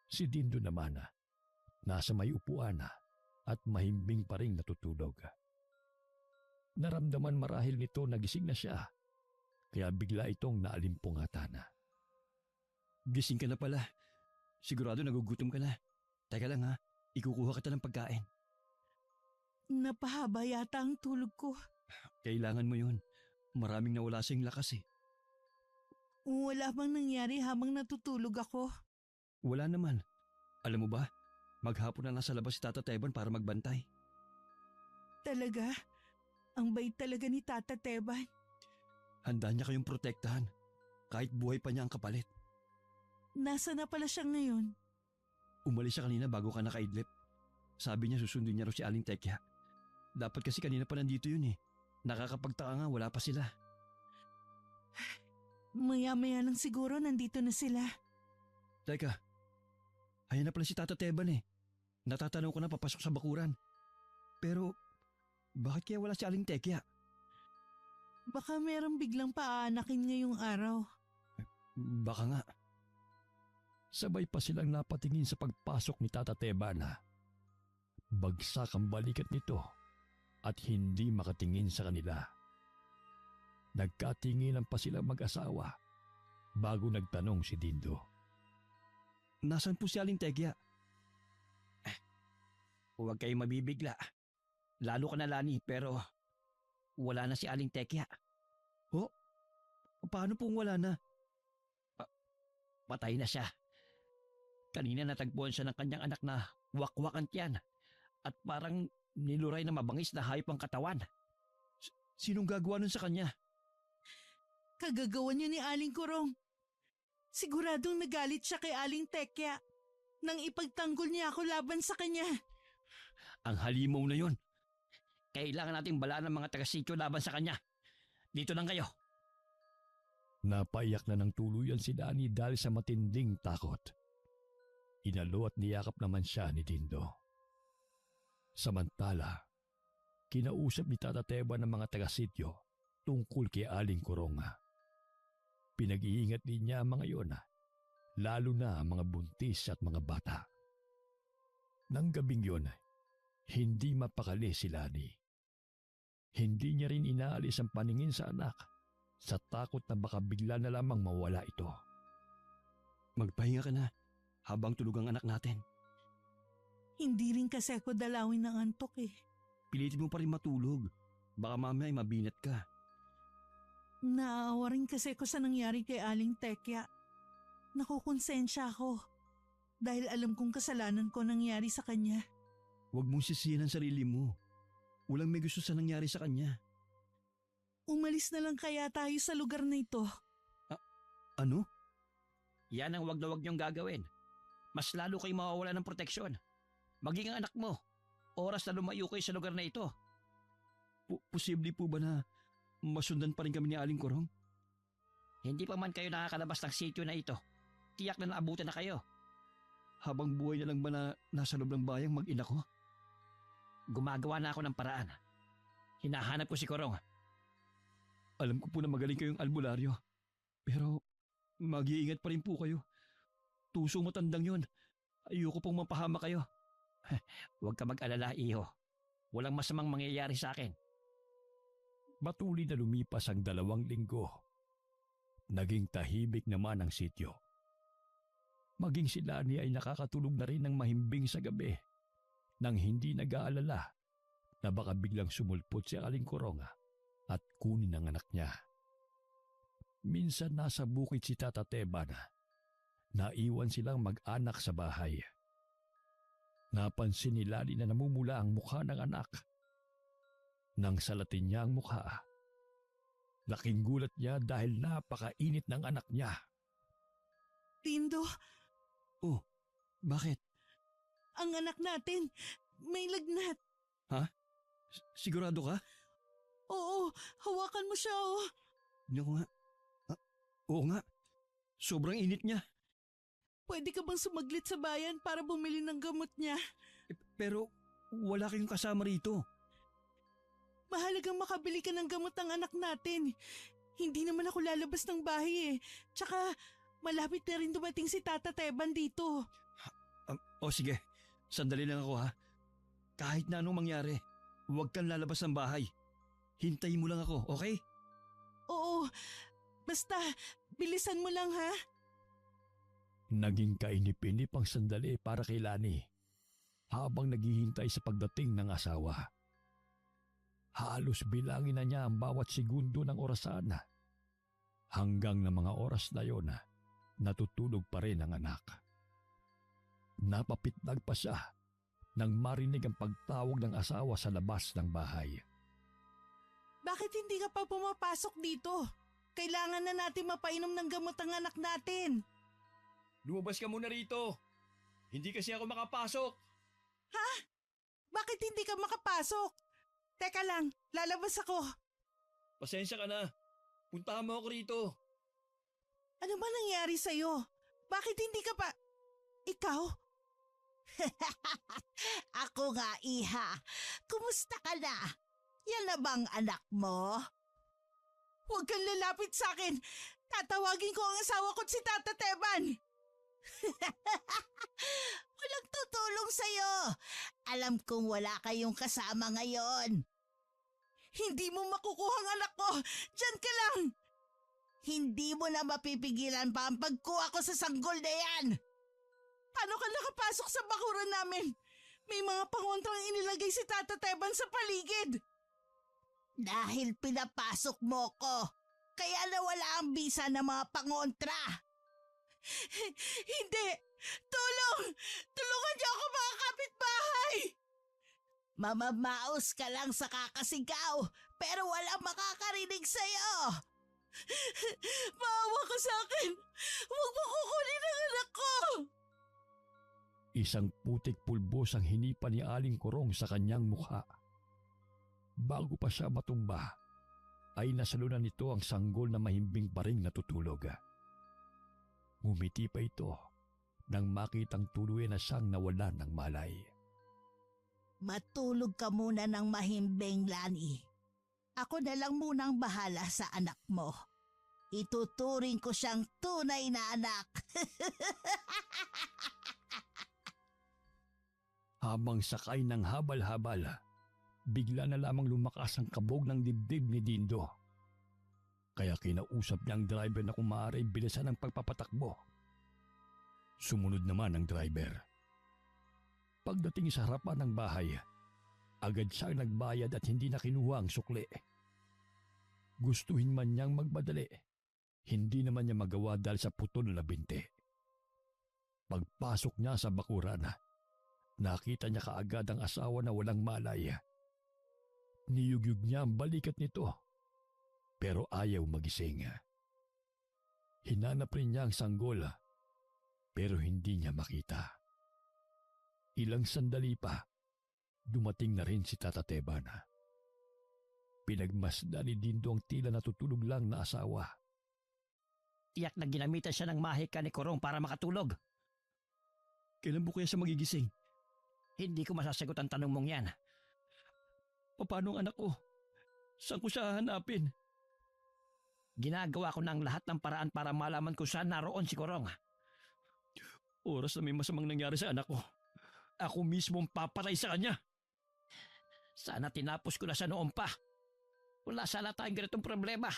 S3: Si Dindo naman, nasa may upuan at mahimbing pa rin natutulog. Naramdaman marahil nito na gising na siya, kaya bigla itong naalimpungatan.
S2: Gising ka na pala. Sigurado nagugutom ka na. Teka lang ha, ikukuha kita ng pagkain.
S1: Napahaba yata ang tulog ko.
S2: Kailangan mo yun. Maraming nawala sa iyong lakas eh.
S1: Wala bang nangyari habang natutulog ako?
S2: Wala naman. Alam mo ba, maghapon na nasa labas si Tata Teban para magbantay.
S1: Talaga? Ang bait talaga ni Tata Teban.
S2: Handa niya kayong protektahan. Kahit buhay pa niya ang kapalit.
S1: Nasa na pala siya ngayon?
S2: Umalis siya kanina bago ka nakaidlip. Sabi niya susundin niya raw si Aling Tekya. Dapat kasi kanina pa nandito yun eh. Nakakapagtaka nga, wala pa sila.
S1: Maya-maya lang siguro nandito na sila.
S2: Teka, ayan na pala si Tata Teban eh. Natatanaw ko na papasok sa bakuran. Pero, bakit kaya wala si Aling Tekya?
S1: Baka merong biglang paanakin ngayong araw.
S2: Baka nga.
S3: Sabay pa silang napatingin sa pagpasok ni Tata Teban. Bagsak ang balikat nito at hindi makatingin sa kanila. Nagkatinginan pa silang mag-asawa bago nagtanong si Dindo.
S2: Nasaan po si Aling Tekya?
S4: Huwag kayong mabibigla. Lalo ka na, Lani, pero wala na si Aling Tekya.
S2: Paano pong wala na?
S4: Patay na siya. Kanina natagpuan siya ng kanyang anak na wakwak ang tiyan at parang niluray na mabangis na hayop ang katawan.
S2: Sinong gagawa nun sa kanya?
S1: Kagagawan niya ni Aling Kurong. Siguradong nagalit siya kay Aling Tekya nang ipagtanggol niya ako laban sa kanya.
S4: Ang halimaw na yon. Kailangan nating balaan ng mga taga-sityo laban sa kanya. Dito lang kayo.
S3: Napaiyak na ng tuluyan si Dani dahil sa matinding takot. Inalo at niyakap naman siya ni Dindo. Samantala, kinausap ni Tata Teba ng mga taga-sityo tungkol kay Aling Kurong. Pinag-iingat din niya ang mga iyon, lalo na ang mga buntis at mga bata. Nang gabing yun, hindi mapakali si Lani. Hindi niya rin inaalis ang paningin sa anak sa takot na baka bigla na lamang mawala ito.
S2: Magpahinga ka na habang tulog ang anak natin.
S1: Hindi rin kasi ako dalawin ng antok eh.
S2: Pilitin mo pa rin matulog. Baka mamaya ay mabinat ka.
S1: Naaawa rin kasi ako sa nangyari kay Aling Tekya. Nakukonsensya ako dahil alam kong kasalanan ko nangyari sa kanya.
S2: Huwag mong sisihin ang sarili mo. Walang may gusto sa nangyari sa kanya.
S1: Umalis na lang kaya tayo sa lugar na ito.
S2: Ano?
S4: Yan ang wag na wag niyong gagawin. Mas lalo kayo mawawala ng proteksyon. Maging ang anak mo. Oras na lumayo kayo sa lugar na ito.
S2: Posible po ba na masundan pa rin kami ni Aling Kurong?
S4: Hindi pa man kayo nakakalabas ng sityo na ito. Tiyak na naabutan na kayo.
S2: Habang buhay na lang ba na nasa loob ng bayang mag-ina ko?
S4: Gumagawa na ako ng paraan. Hinahanap ko si Kurong.
S2: Alam ko po na magaling kayong albularyo. Pero mag-iingat pa rin po kayo. Tusong matandang yon. Ayoko pong mapahama kayo.
S4: Huwag ka mag-alala, iho. Walang masamang mangyayari sa akin.
S3: Patuloy na lumipas ang 2 linggo. Naging tahimik naman ang sityo. Maging si Lani ay nakakatulog na rin ng mahimbing sa gabi nang hindi nag-aalala na baka biglang sumulpot si Aling Kurong at kunin ang anak niya. Minsan nasa bukid si Tata Teba na naiwan silang mag-anak sa bahay. Napansin ni Lani na namumula ang mukha ng anak. Nang salatin niya ang mukha, laking gulat niya dahil napakainit ng anak niya.
S1: Tindo,
S2: Bakit?
S1: ang anak natin, may lagnat.
S2: Sigurado ka?
S1: Oo, hawakan mo siya oh.
S2: Niyo nga. Oo nga. Sobrang init niya.
S1: Pwede ka bang sumaglit sa bayan para bumili ng gamot niya?
S2: Pero wala kayong kasama rito.
S1: Mahalagang makabili ka ng gamot ng anak natin. Hindi naman ako lalabas ng bahay eh. Tsaka malapit na rin dumating si Tata Teban dito.
S2: Sige. Sandali lang ako ha. Kahit na anong mangyari, huwag kang lalabas ng bahay. Hintayin mo lang ako, okay?
S1: Oo, basta bilisan mo lang ha.
S3: Naging kainip-inip ang sandali para kay Lani habang naghihintay sa pagdating ng asawa. Halos bilangin na niya ang bawat segundo ng orasan. Hanggang na mga oras na yon, natutulog pa rin ang anak. Napapitlag pa siya nang marinig ang pagtawag ng asawa sa labas ng bahay.
S1: Bakit hindi ka pa pumapasok dito? Kailangan na natin mapainom ng gamot ang anak natin.
S2: Lumabas ka muna rito. Hindi kasi ako makapasok.
S1: Bakit hindi ka makapasok? Teka lang, lalabas ako.
S2: Pasensya ka na. Puntahan mo ako rito.
S1: Ano ba nangyari sa'yo? Bakit hindi ka pa... Ikaw?
S5: Ako nga, iha. Kumusta ka na? Yan na bang anak mo?
S1: Huwag kang lalapit sa akin. Tatawagin ko ang asawa ko si Tata Teban.
S5: Walang tutulong sa'yo. Alam kong wala kayong kasama ngayon.
S1: Hindi mo makukuha ang anak ko. Diyan ka lang.
S5: Hindi mo na mapipigilan pa ang pagkuha ko sa sanggol na yan!
S1: Paano ka nakapasok sa bakuran namin? May mga pangontrang inilagay si Tata Teban sa paligid.
S5: Dahil pinapasok mo ko, kaya nawala ang bisa ng mga pangontra.
S1: Hindi! Tulong! Tulungan niyo ako mga kapitbahay!
S5: Mamamaos ka lang sa kakasigaw, pero walang makakarinig sa'yo.
S1: Maawa ka sa akin! Huwag mo kukunin ang anak ko!
S3: Isang putik pulbos ang hinipa ni Aling Kurong sa kanyang mukha. Bago pa siya matumba, ay nasalunan nito ang sanggol na mahimbing pa ring natutulog. Ngumiti pa ito nang makitang tuluyan na siyang nawalan ng malay.
S5: Matulog ka muna ng mahimbing, Lani. Ako na lang munang bahala sa anak mo. Ituturing ko siyang tunay na anak.
S3: Habang sakay ng habal-habal, bigla na lamang lumakas ang kabog ng dibdib ni Dindo. Kaya kinausap niya ang driver na kung maaari bilisan ang pagpapatakbo. Sumunod naman ang driver. Pagdating sa harapan ng bahay, agad siyang nagbayad at hindi na kinuha ang sukli. Gustuhin man niyang magmadali, hindi naman niya magawa dahil sa putol na binti. Pagpasok niya sa bakuran, nakita niya kaagad ang asawa na walang malay. Niyugyug niya ang balikat nito, pero ayaw magising. Hinanap rin niya ang sanggol, pero hindi niya makita. Ilang sandali pa, dumating na rin si Tata Teban. Pinagmasdan ni Dindo ang tila natutulog lang na asawa.
S4: Tiyak na ginamitan siya ng mahika ni Kurong para makatulog.
S2: Kailan po kaya siya magigising?
S4: Hindi ko masasagot ang tanong mong yan.
S2: Paano ang anak ko? Saan ko siya hahanapin?
S4: Ginagawa ko ng lahat ng paraan para malaman kung saan naroon si Kurong.
S2: Oras na may masamang nangyari sa anak ko, ako mismo ang papatay sa kanya.
S4: Sana tinapos ko na siya noon pa. Wala sana tayong ganitong problema.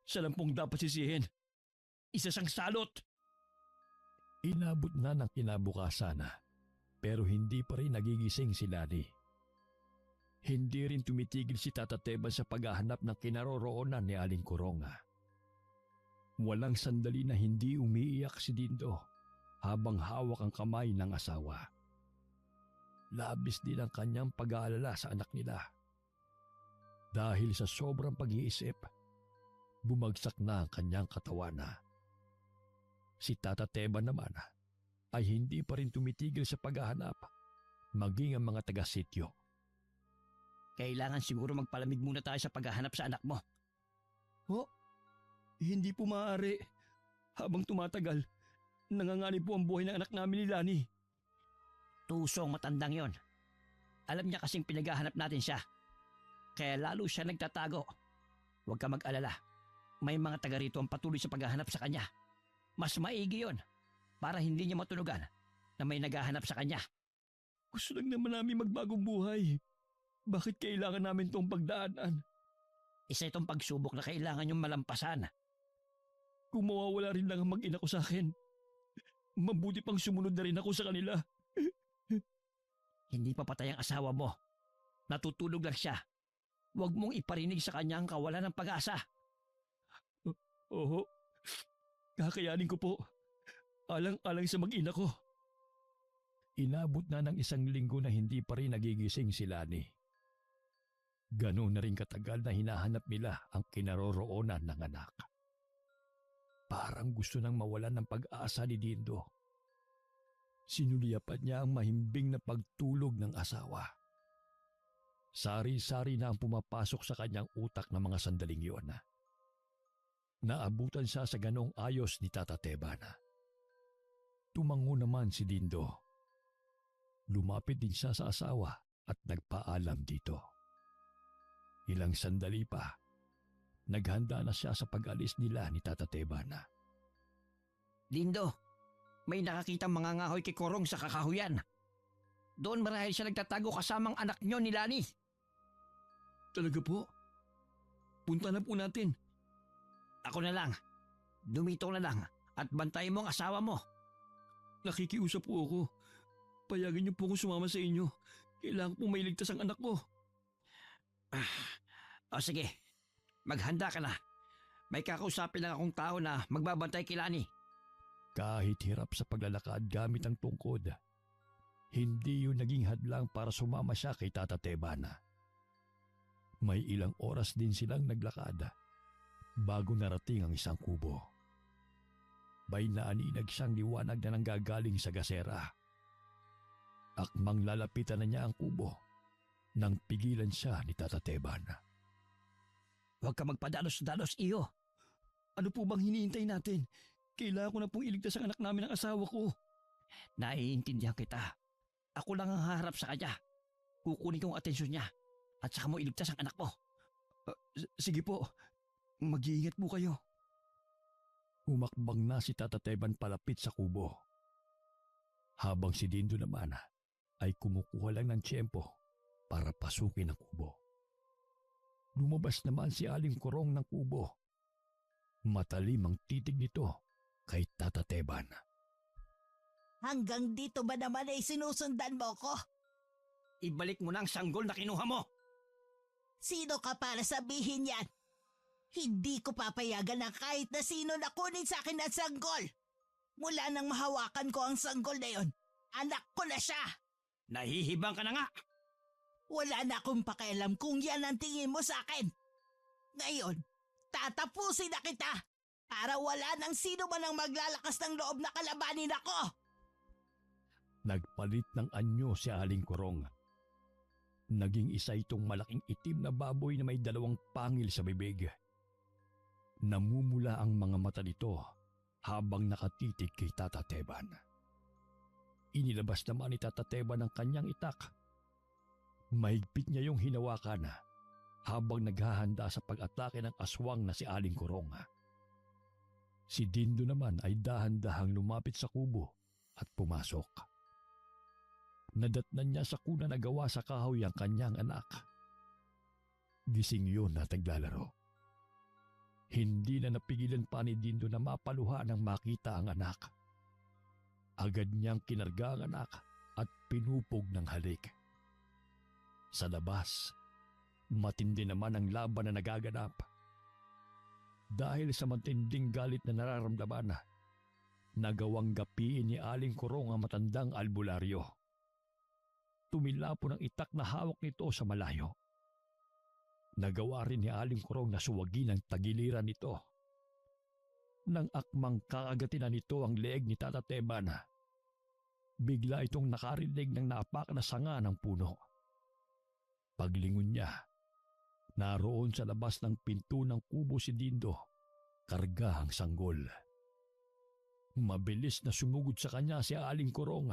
S2: Siya lang pong dapat sisihin. Isa siyang salot.
S3: Inabot na ng kinabukasan, pero hindi pa rin nagigising si Lani. Hindi rin tumitigil si Tata Teban sa paghahanap ng kinaroroonan ni Aling Kurong. Walang sandali na hindi umiiyak si Dindo habang hawak ang kamay ng asawa. Labis din ang kanyang pag-aalala sa anak nila. Dahil sa sobrang pag-iisip, bumagsak na ang kanyang katawan. Si Tata Teban naman ay hindi pa rin tumitigil sa paghahanap, maging ang mga taga-sityo.
S4: Kailangan siguro magpalamig muna tayo sa paghahanap sa anak mo.
S2: Hindi po maaari. Habang tumatagal, nanganganib po ang buhay ng anak namin ni Lani.
S4: Tusong matandang yon. Alam niya kasing pinaghahanap natin siya. Kaya lalo siya nagtatago. Huwag ka mag-alala. May mga taga rito ang patuloy sa paghahanap sa kanya. Mas maigi yon para hindi niya matunugan na may naghahanap sa kanya.
S2: Gusto lang naman namin magbagong buhay. Bakit kailangan namin itong pagdaanan?
S4: Isa itong pagsubok na kailangan niyong malampasan.
S2: Kung mawawala rin lang ang mag-ina ko sa akin, mabuti pang sumunod na rin ako sa kanila.
S4: Hindi pa patay ang asawa mo. Natutulog lang siya. Huwag mong iparinig sa kanya ang kawalan ng pag-asa.
S2: Oo, kakayanin ko po. Alang-alang sa mag-ina ko.
S3: Inabot na ng 1 linggo na hindi pa rin nagigising si Lani. Ganoon na rin katagal na hinahanap nila ang kinaroroonan ng anak. Parang gusto nang mawalan ng pag-asa ni Dindo. Sinuliapan niya ang mahimbing na pagtulog ng asawa. Sari-sari na ang pumapasok sa kanyang utak ng mga sandaling iyon. Naabutan siya sa ganong ayos ni Tata Teban. Tumango naman si Dindo. Lumapit din siya sa asawa at nagpaalam dito. Ilang sandali pa, naghanda na siya sa pag-alis nila ni Tata Teban.
S4: Dindo, may nakakitang mga ngahoy kay Kurong sa kakahuyan. Doon marahil siya nagtatago kasamang anak niyo ni Lani.
S2: Talaga po? Punta na po natin.
S4: Ako na lang. Dumito na lang at bantayan mo ang asawa mo.
S2: Nakikiusap po ako. Payagan niyo po akong sumama sa inyo. Kailangan po mailigtas ang anak ko.
S4: O sige, maghanda ka na. May kakausapin lang akong tao na magbabantay kay Lani.
S3: Kahit hirap sa paglalakad gamit ang tungkod, hindi yun naging hadlang para sumama siya kay Tata Tebana. May ilang oras din silang naglakad bago narating ang isang kubo. May naaninag siyang liwanag na nanggagaling sa gasera. Akmang lalapitan na niya ang kubo nang pigilan siya ni Tata Tebana.
S4: Huwag ka magpadalos-dalos, iyo.
S2: Ano po bang hinihintay natin? Kailangan ko na pong iligtas ang anak namin ng asawa ko.
S4: Naiintindihan kita. Ako lang ang haharap sa kanya. Kukunin ko ang atensyon niya at saka mo iligtas ang anak mo.
S2: Sige po, mag-iingat po kayo.
S3: Umakbang na si Tata Teban palapit sa kubo. Habang si Dindo naman ay kumukuha lang ng tiyempo para pasukin ang kubo. Lumabas naman si Aling Kurong ng kubo. Matalim ang titig nito kay Tata Teban.
S5: Hanggang dito ba naman ay sinusundan mo ko?
S4: Ibalik mo na ang sanggol na kinuha mo.
S5: Sino ka para sabihin yan? Hindi ko papayagan na kahit na sino na kunin sa akin ang sanggol. Mula nang mahawakan ko ang sanggol na yon, anak ko na siya.
S4: Nahihibang ka na nga.
S5: Wala na akong pakialam kung yan ang tingin mo sa akin. Ngayon, tatapusin na kita para wala nang sino man ang maglalakas ng loob na kalabanin ako.
S3: Nagpalit ng anyo si Aling Kurong. Naging isa itong malaking itim na baboy na may dalawang pangil sa bibig. Namumula ang mga mata nito habang nakatitig kay Tata Teban. Inilabas naman ni Tata Teban ang kanyang itak. Mahigpit niya yung hinawakan habang naghahanda sa pag-atake ng aswang na si Aling Kurong. Si Dindo naman ay dahan-dahang lumapit sa kubo at pumasok. Nadatnan niya sa kuna na gawa sa kahoy ang kanyang anak. Gising yun at naglalaro. Hindi na napigilan pa ni Dindo na mapaluha nang makita ang anak. Agad niyang kinarga ang anak at pinupog ng halik. Sa labas, matindi naman ang laban na nagaganap. Dahil sa matinding galit na nararamdaman, nagawang gapiin ni Aling Kurong ang matandang albularyo. Tumilapo ng itak na hawak nito sa malayo. Nagawa rin ni Aling Kurong na suwagin ang tagiliran nito. Nang akmang kakagatin na nito ang leeg ni Tata Teban, bigla itong nakarinig ng naapak na sanga ng puno. Paglingon niya, naroon sa labas ng pinto ng kubo si Dindo, karga ang sanggol. Mabilis na sumugod sa kanya si Aling Kurong.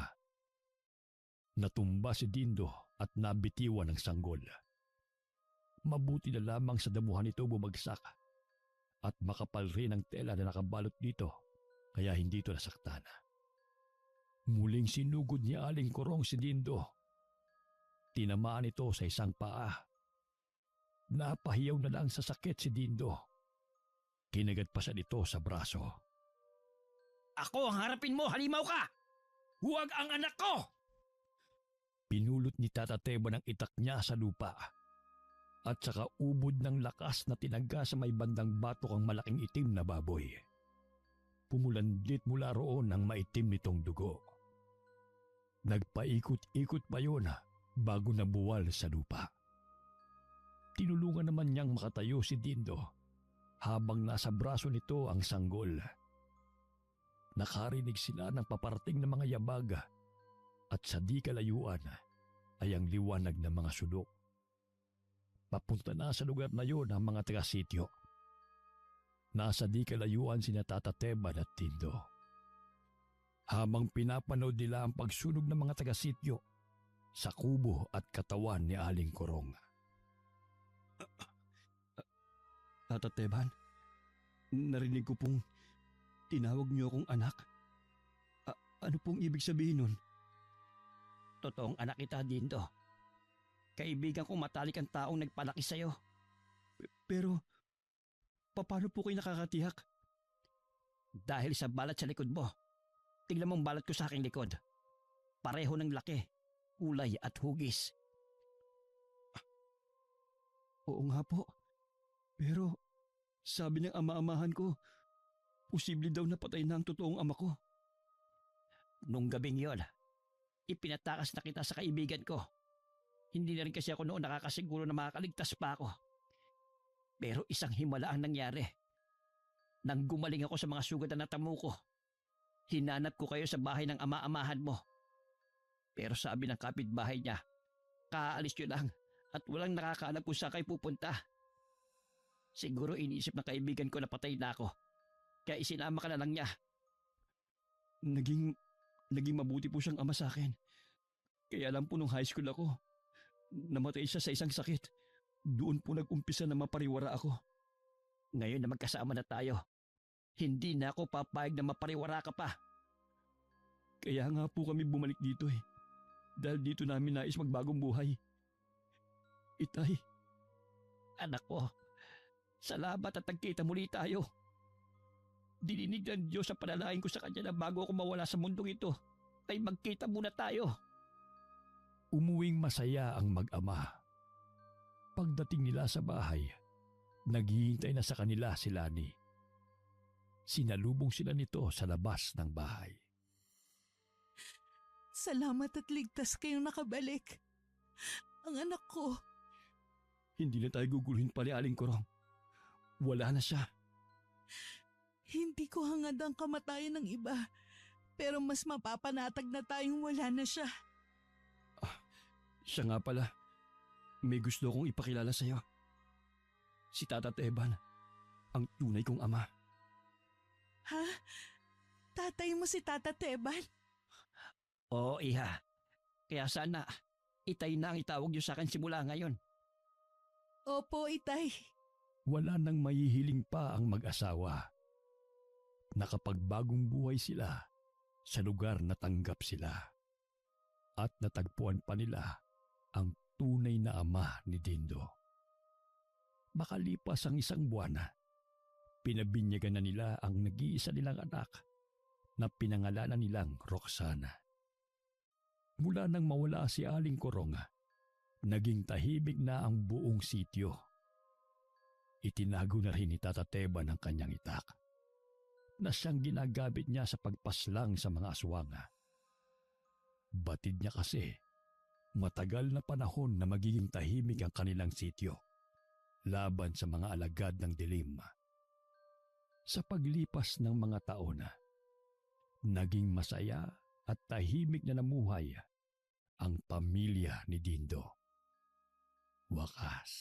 S3: Natumba si Dindo at nabitiwan ng sanggol. Mabuti na lamang sa damuhan nito bumagsak at makapal rin ang tela na nakabalot dito kaya hindi ito nasaktan. Muling sinugod ni Aling Kurong si Dindo. Tinamaan ito sa isang paa. Napahiyaw na lang sa sakit si Dindo. Kinagat pa siya nito sa braso.
S4: Ako ang harapin mo, halimaw ka! Huwag ang anak ko!
S3: Pinulot ni Tata Teban ang itak niya sa lupa. At saka ubod ng lakas na tinangga sa may bandang batok ang malaking itim na baboy. Pumulandit mula roon ang maitim nitong dugo. Nagpaikot-ikot pa yun bago nabuwal sa lupa. Tinulungan naman niyang makatayo si Dindo habang nasa braso nito ang sanggol. Nakarinig sila ng paparating na mga yabag at sa di kalayuan ay ang liwanag ng mga sulok. Papunta na sa lugar na yon ang mga taga-sityo. Nasa di kalayuan sina Tata Teban at Dindo. Habang pinapanood nila ang pagsunog ng mga taga-sityo sa kubo at katawan ni Aling Kurong.
S2: Tata Teban, narinig ko pong tinawag niyo akong anak. Ano pong ibig sabihin nun?
S4: Totoong anak kita, Dindo. Kaibigan kong matalik ang taong nagpalaki sa'yo.
S2: Pero Paano po kayo nakakatiyak?
S4: Dahil sa balat sa likod mo. Tingnan mong balat ko sa aking likod. Pareho ng laki, kulay at hugis.
S2: Oo nga po. Pero sabi ng ama-amahan ko, posible daw napatay na ang totoong ama ko.
S4: Nung gabing yon, ipinatakas na kita sa kaibigan ko. Hindi na rin kasi ako noon nakakasiguro na makakaligtas pa ako. Pero isang himala ang nangyari. Nang gumaling ako sa mga sugat na natamo ko, hinanap ko kayo sa bahay ng ama-amahan mo. Pero sabi ng kapitbahay niya, kaalis nyo lang at walang nakakaalam kung saan kayo pupunta. Siguro iniisip ng kaibigan ko na patay na ako, kaya isinama ka na lang niya.
S2: Naging mabuti po siyang ama sa akin. Kaya alam po nung high school ako, namatay siya sa isang sakit. Doon po nag-umpisa na mapariwara ako.
S4: Ngayon na magkasama na tayo, hindi na ako papayag na mapariwara ka pa.
S2: Kaya nga po kami bumalik dito eh. Dahil dito namin nais magbagong buhay. Itay,
S4: Anak ko, salamat at nagkita muli tayo. Dininig ng Diyos sa panalangin ko sa kanya na bago ako mawala sa mundong ito, ay magkita muna tayo.
S3: Umuwing masaya ang mag-ama. Pagdating nila sa bahay, naghihintay na sa kanila si Lani. Sinalubong sila nito sa labas ng bahay.
S1: Salamat at ligtas kayong nakabalik. Ang anak ko.
S2: hindi na tayo guguluhin pa ni Aling Korong. Wala na siya.
S1: Hindi ko hangad ang kamatayan ng iba. Pero mas mapapanatag na tayong wala na siya.
S2: Siya nga pala. May gusto akong ipakilala sa'yo. Si Tata Teban, ang tunay kong ama.
S1: Ha? Tatay mo si Tata Teban?
S4: Oo, iha. Kaya sana, itay na ang itawag niyo sa akin simula ngayon.
S1: Opo, itay.
S3: Wala nang mahihiling pa ang mag-asawa. Nakapagbagong buhay sila sa lugar na tanggap sila. At natagpuan pa nila ang tunay na ama ni Dindo. Makalipas ang isang buwan, pinabinyagan na nila ang nag-iisa nilang anak na pinangalanan nilang Roxana. Mula nang mawala si Aling Korong, naging tahimik na ang buong sityo. Itinago na rin ni Tata Teban ang kanyang itak na siyang ginagamit niya sa pagpaslang sa mga aswanga. Batid niya kasi matagal na panahon na magiging tahimik ang kanilang sityo laban sa mga alagad ng dilim. Sa paglipas ng mga taon, naging masaya at tahimik na namuhay ang pamilya ni Dindo. Wakas.